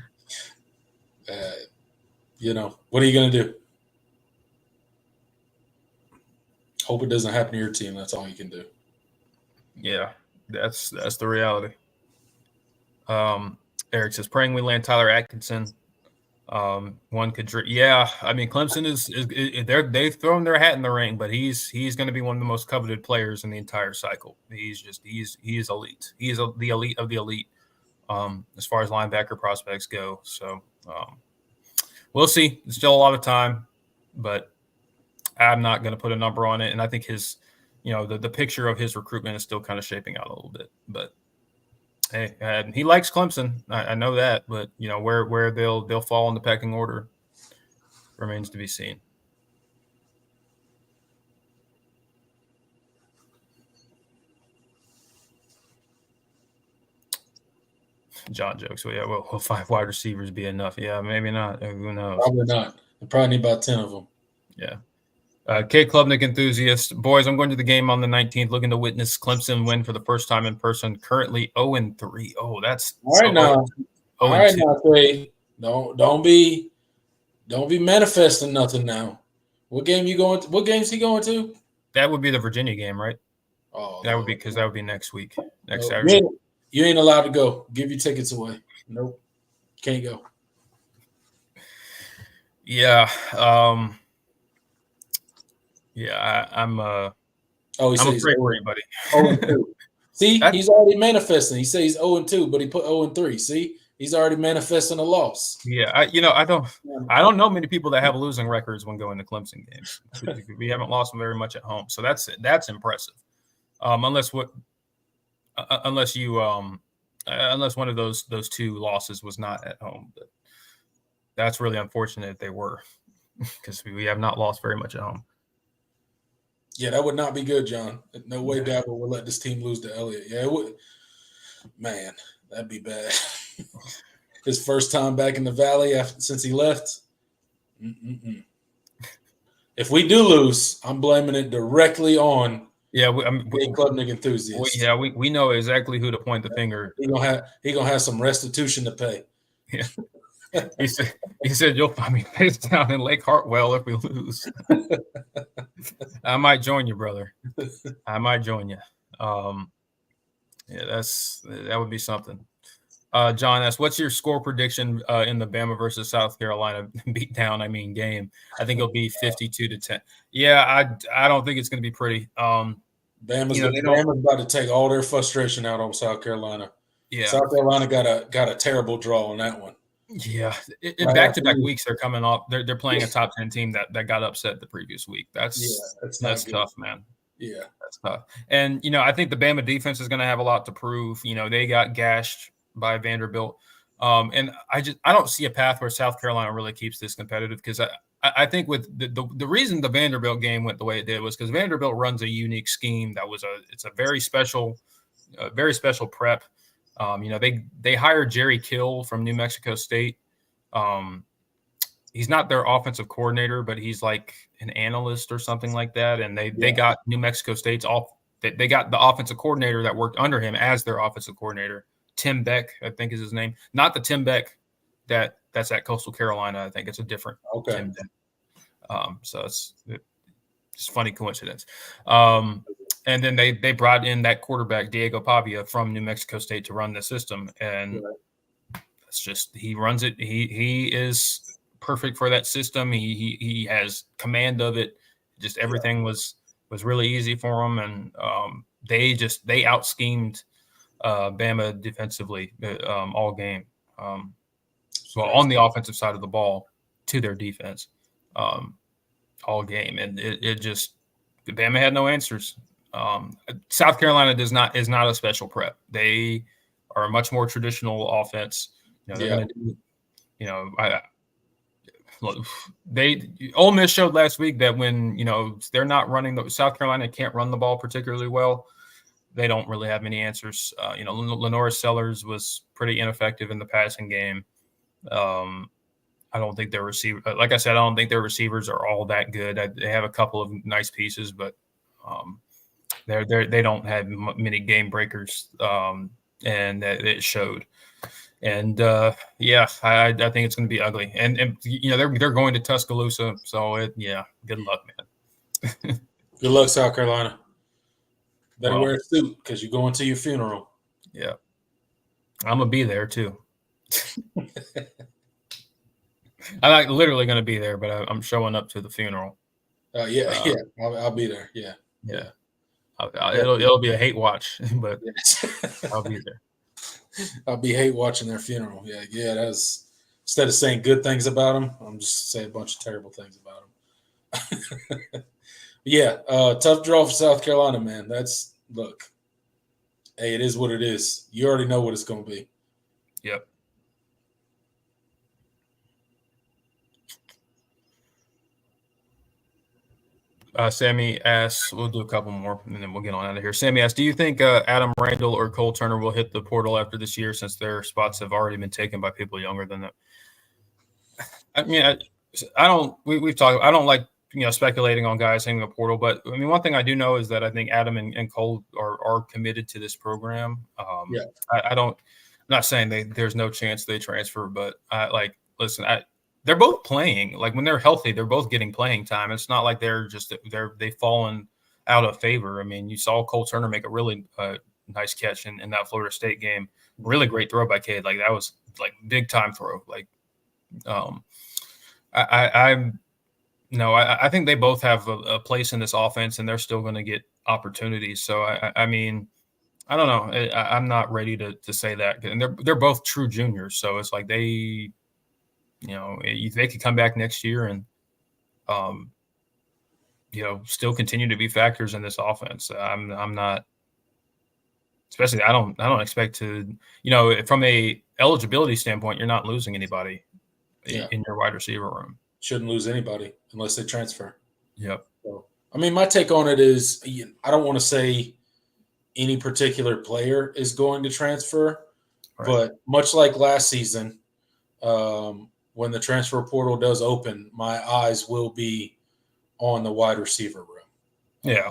Speaker 1: What are you going to do? Hope it doesn't happen to your team. That's all you can do.
Speaker 2: Yeah, that's the reality. Eric says, praying we land Tyler Atkinson. One could, I mean, Clemson they've thrown their hat in the ring, but he's going to be one of the most coveted players in the entire cycle. He is elite. He is the elite of the elite. As far as linebacker prospects go. So we'll see. There's still a lot of time, but I'm not going to put a number on it. And I think his, the picture of his recruitment is still kind of shaping out a little bit. But hey, he likes Clemson. I know that, but where they'll fall in the pecking order remains to be seen. John jokes. So will 5 wide receivers be enough? Yeah, maybe not. Who knows?
Speaker 1: Probably not. I probably need about 10 of them.
Speaker 2: Yeah. Kate Klubnik enthusiast. Boys, I'm going to the game on the 19th, looking to witness Clemson win for the first time in person. Currently 0-3. Oh, that's
Speaker 1: all right now. All right now, Trey. Don't be manifesting nothing now. What game you going to? What game's he going to?
Speaker 2: That would be the Virginia game, right?
Speaker 1: Oh,
Speaker 2: that would be because that would be next week, Saturday.
Speaker 1: You ain't allowed to go. Give your tickets away. Nope. Can't go.
Speaker 2: Yeah. I'm I'm afraid for anybody.
Speaker 1: 0-2. See, he's already manifesting. He says he's 0-2, but he put 0-3. See, he's already manifesting a loss.
Speaker 2: Yeah, I don't know many people that have losing records when going to Clemson games. We haven't lost them very much at home, so that's impressive. Unless one of those 2 losses was not at home, but that's really unfortunate if they were, because we have not lost very much at home.
Speaker 1: Yeah, that would not be good, John. No way Dabo would let this team lose to Elliott. Yeah, it would. Man, that'd be bad. His first time back in the Valley since he left. Mm-mm-mm. If we do lose, I'm blaming it directly on Jay Klubnik enthusiasts.
Speaker 2: We know exactly who to point the finger.
Speaker 1: He gonna have some restitution to pay.
Speaker 2: Yeah. He said you'll find me face down in Lake Hartwell if we lose. I might join you, brother. I might join you. That would be something. John asks, what's your score prediction in the Bama versus South Carolina beatdown? Game. I think it'll be 52-10. Yeah, I don't think it's going to be pretty.
Speaker 1: Bama's about to take all their frustration out on South Carolina.
Speaker 2: Yeah,
Speaker 1: South Carolina got a terrible draw on that one.
Speaker 2: Yeah, in back-to-back weeks they're coming off. They're playing a top 10 team that got upset the previous week. That's tough, man.
Speaker 1: Yeah,
Speaker 2: that's tough. And I think the Bama defense is going to have a lot to prove. They got gashed by Vanderbilt, and I don't see a path where South Carolina really keeps this competitive, because I think with the reason the Vanderbilt game went the way it did was because Vanderbilt runs a unique scheme it's a very special prep. They hired Jerry Kill from New Mexico State. He's not their offensive coordinator, but he's like an analyst or something like that. And they got New Mexico State's they got the offensive coordinator that worked under him as their offensive coordinator. Tim Beck, I think is his name. Not the Tim Beck that's at Coastal Carolina. I think it's a different Tim Beck. So it's a funny coincidence. And then they brought in that quarterback, Diego Pavia, from New Mexico State to run the system. And it's just, he runs it. He is perfect for that system. He has command of it. Just everything was really easy for him. And they out-schemed Bama defensively all game. On the offensive side of the ball to their defense all game. And Bama had no answers. South Carolina is not a special prep. They are a much more traditional offense. Ole Miss showed last week that when they're not running South Carolina can't run the ball particularly well. They don't really have many answers. Lenora Sellers was pretty ineffective in the passing game. I don't think their receiver, like I said, I don't think their receivers are all that good. They have a couple of nice pieces, but they don't have many game breakers, and it showed. And I think it's going to be ugly. And they're going to Tuscaloosa, so good luck, man.
Speaker 1: Good luck, South Carolina. Better wear a suit because you're going to your funeral.
Speaker 2: Yeah, I'm gonna be there too. I'm not literally going to be there, but I'm showing up to the funeral.
Speaker 1: I'll be there. Yeah.
Speaker 2: It'll be a hate watch, but I'll be there.
Speaker 1: I'll be hate watching their funeral. Yeah. That's instead of saying good things about them, I'm just saying a bunch of terrible things about them. Tough draw for South Carolina, man. Hey, it is what it is. You already know what it's going to be.
Speaker 2: Yep. Sammy asks, we'll do a couple more and then we'll get on out of here. Sammy asks, do you think Adam Randall or Cole Turner will hit the portal after this year, since their spots have already been taken by people younger than them? I mean, we've talked, I don't like, speculating on guys hitting the portal, but I mean, one thing I do know is that I think Adam and Cole are committed to this program. I'm not saying there's no chance they transfer, but they're both playing. Like, when they're healthy, they're both getting playing time. It's not like they've fallen out of favor. I mean, you saw Cole Turner make a really nice catch in that Florida State game. Really great throw by Cade. Like, that was like big time throw. Like, I think they both have a place in this offense, and they're still going to get opportunities. So I mean, I don't know. I'm not ready to say that. And they're both true juniors, so it's like they could come back next year and, still continue to be factors in this offense. I'm not, especially, I don't expect to, from a eligibility standpoint, you're not losing anybody in your wide receiver room.
Speaker 1: Shouldn't lose anybody unless they transfer.
Speaker 2: Yep.
Speaker 1: So, I mean, my take on it is, I don't want to say any particular player is going to transfer.
Speaker 2: Right.
Speaker 1: But much like last season, when the transfer portal does open, my eyes will be on the wide receiver room.
Speaker 2: Yeah,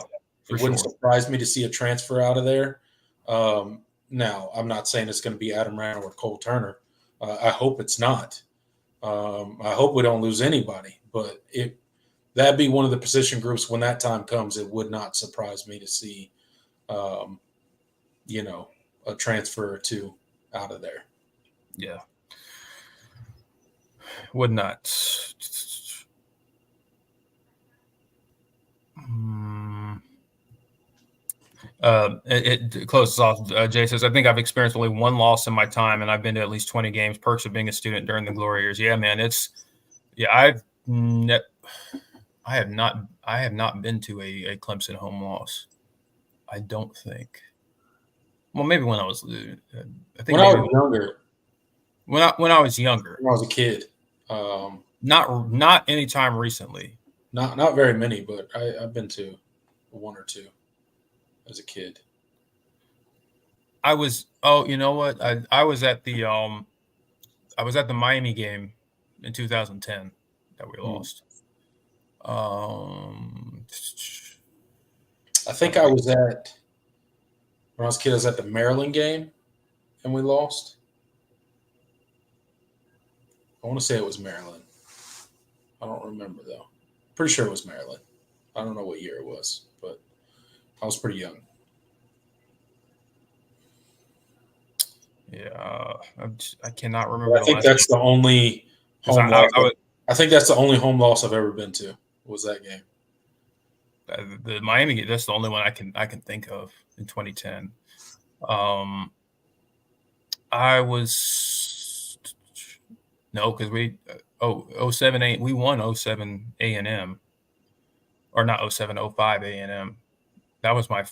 Speaker 1: it wouldn't surprise me to see a transfer out of there. Now, I'm not saying it's going to be Adam Randall or Cole Turner. I hope it's not. I hope we don't lose anybody. But that'd be one of the position groups when that time comes. It would not surprise me to see, a transfer or two out of there.
Speaker 2: Yeah. Would not. It closes off. Jay says, I think I've experienced only one loss in my time, and I've been to at least 20 games. Perks of being a student during the glory years. Yeah, man. I have not been to a Clemson home loss. I don't think. Well, maybe when I was, I think
Speaker 1: when I was younger.
Speaker 2: When I was younger.
Speaker 1: When I was a kid.
Speaker 2: Not any time recently.
Speaker 1: Not very many, but I've been to one or two as a kid.
Speaker 2: I was. Oh, you know what? I was at the Miami game in 2010 that we lost.
Speaker 1: I think I was at when I was a kid. I was at the Maryland game, and we lost. I want to say it was Maryland. I don't remember though. Pretty sure it was Maryland. I don't know what year it was, but I was pretty young.
Speaker 2: Yeah, I cannot remember.
Speaker 1: I think that's the only home loss. I think that's the only home loss I've ever been to. Was that game?
Speaker 2: The Miami game. That's the only one I can think of in 2010. I was because we 07 we won 07 A&M, or not 07 05 A&M. That was my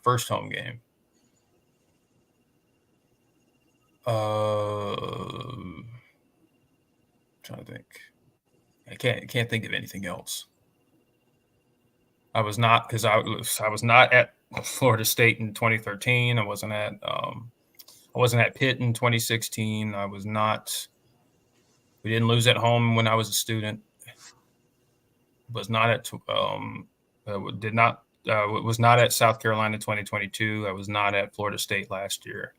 Speaker 2: first home game. Trying to think. I can't think of anything else. I was not at Florida State in 2013. I wasn't at Pitt in 2016. We didn't lose at home when I was a student. Was not at South Carolina 2022. I was not at Florida State last year.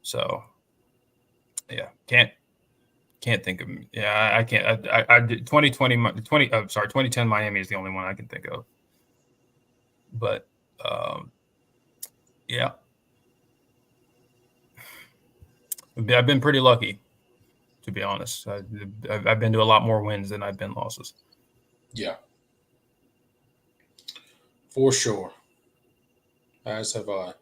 Speaker 2: So yeah, can't think of. Yeah, I can't. I did 2010 Miami is the only one I can think of. But yeah, I've been pretty lucky, to be honest. I've been to a lot more wins than I've been losses.
Speaker 1: Yeah, for sure. As have I.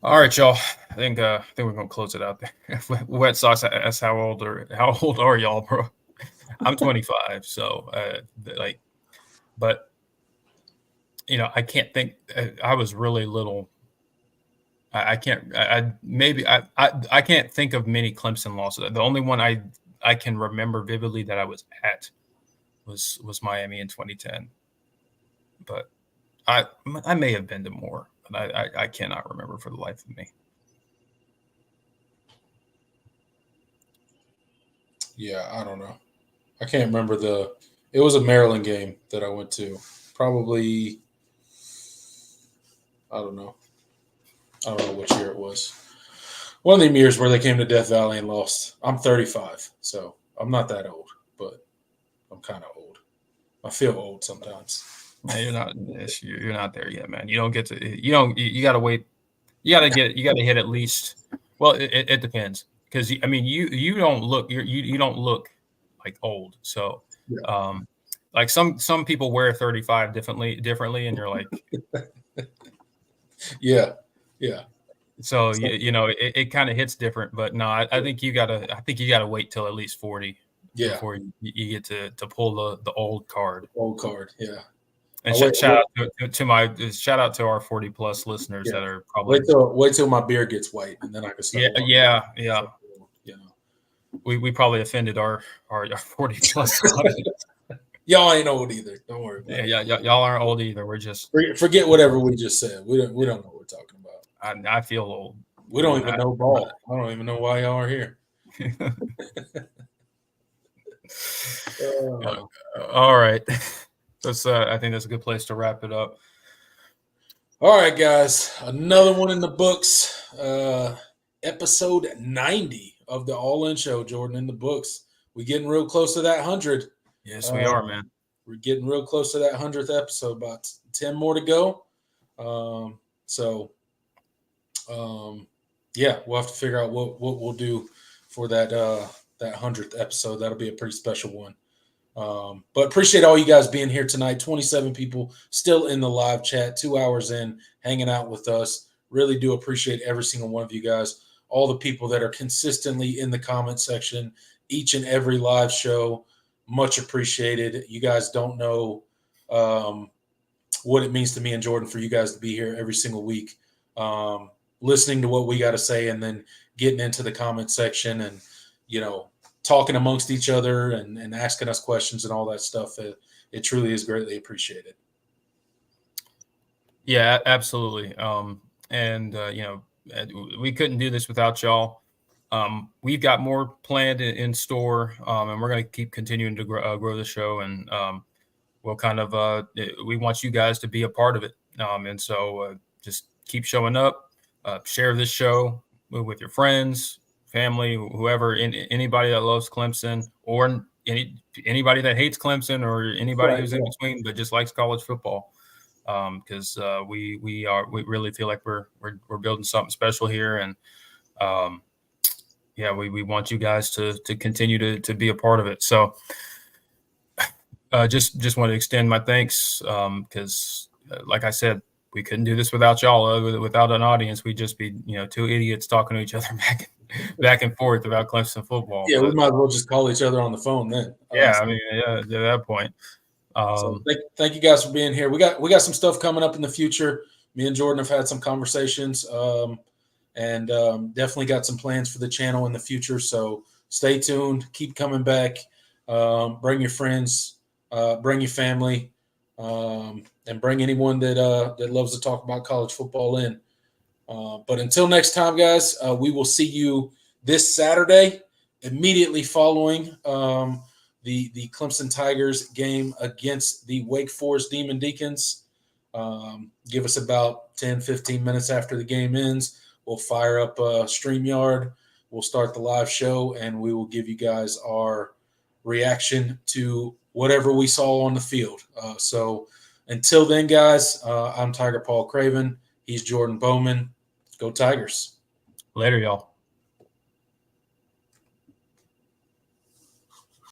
Speaker 2: All right, y'all. I think we're gonna close it out there. Wet Sox asks how old are y'all, bro? I'm 25, so but I can't think. I was really little. I can't think of many Clemson losses. The only one I can remember vividly that I was at was Miami in 2010. But I may have been to more, but I cannot remember for the life of me.
Speaker 1: Yeah, I don't know. I can't remember it was a Maryland game that I went to. Probably, I don't know which year it was. One of them years where they came to Death Valley and lost. I'm 35, so I'm not that old, but I'm kind of old. I feel old sometimes.
Speaker 2: Man, you're not there yet, man. You don't get to. You got to wait. You got to hit at least. Well, it depends, because you don't look. You don't look like old. So, yeah. Like some people wear 35 differently, and you're like,
Speaker 1: yeah.
Speaker 2: So it kind of hits different, but no, I think you gotta wait till at least 40.
Speaker 1: Yeah.
Speaker 2: Before you get to pull the old card.
Speaker 1: Old card, yeah.
Speaker 2: And shout out to our 40 plus listeners that are probably
Speaker 1: wait till my beard gets white, and then I can start.
Speaker 2: Yeah. We probably offended our 40 plus audience.
Speaker 1: Y'all ain't old either. Don't worry about it.
Speaker 2: Yeah, y'all aren't old either. We're just
Speaker 1: Forget whatever we just said. We don't know what we're talking about.
Speaker 2: I feel old.
Speaker 1: We don't even know ball. I don't even know why y'all are here.
Speaker 2: All right. That's I think that's a good place to wrap it up.
Speaker 1: All right, guys. Another one in the books. Episode 90 of the All In Show, Jordan, in the books. We're getting real close to that 100.
Speaker 2: Yes, we are, man.
Speaker 1: We're getting real close to that 100th episode. About 10 more to go. Yeah, we'll have to figure out what we'll do for that 100th episode. That'll be a pretty special one. But appreciate all you guys being here tonight. 27 people still in the live chat, 2 hours in, hanging out with us. Really do appreciate every single one of you guys. All the people that are consistently in the comment section, each and every live show, much appreciated. You guys don't know what it means to me and Jordan for you guys to be here every single week, listening to what we got to say and then getting into the comment section and, talking amongst each other and asking us questions and all that stuff. It truly is greatly appreciated.
Speaker 2: Yeah, absolutely. We couldn't do this without y'all. We've got more planned in store, and we're going to keep continuing to grow the show. And we'll kind of we want you guys to be a part of it. And so just keep showing up, share this show with your friends, family, whoever, anybody that loves Clemson, or anybody that hates Clemson, or anybody who's in between but just likes college football. Because we really feel like we're building something special here, and we want you guys to continue to be a part of it. So just want to extend my thanks, because like I said, we couldn't do this without y'all. Without an audience, we'd just be two idiots talking to each other back and forth about Clemson football.
Speaker 1: Yeah, we might as well just call each other on the phone then.
Speaker 2: At that point.
Speaker 1: So thank you guys for being here. We got some stuff coming up in the future. Me and Jordan have had some conversations, and definitely got some plans for the channel in the future. So stay tuned. Keep coming back. Bring your friends. Bring your family. And bring anyone that loves to talk about college football in. But until next time, guys, we will see you this Saturday, immediately following the Clemson Tigers game against the Wake Forest Demon Deacons. Give us about 10, 15 minutes after the game ends. We'll fire up StreamYard. We'll start the live show, and we will give you guys our reaction to whatever we saw on the field. So until then, guys, I'm Tiger Paul Craven. He's Jordan Bowman. Go Tigers.
Speaker 2: Later, y'all.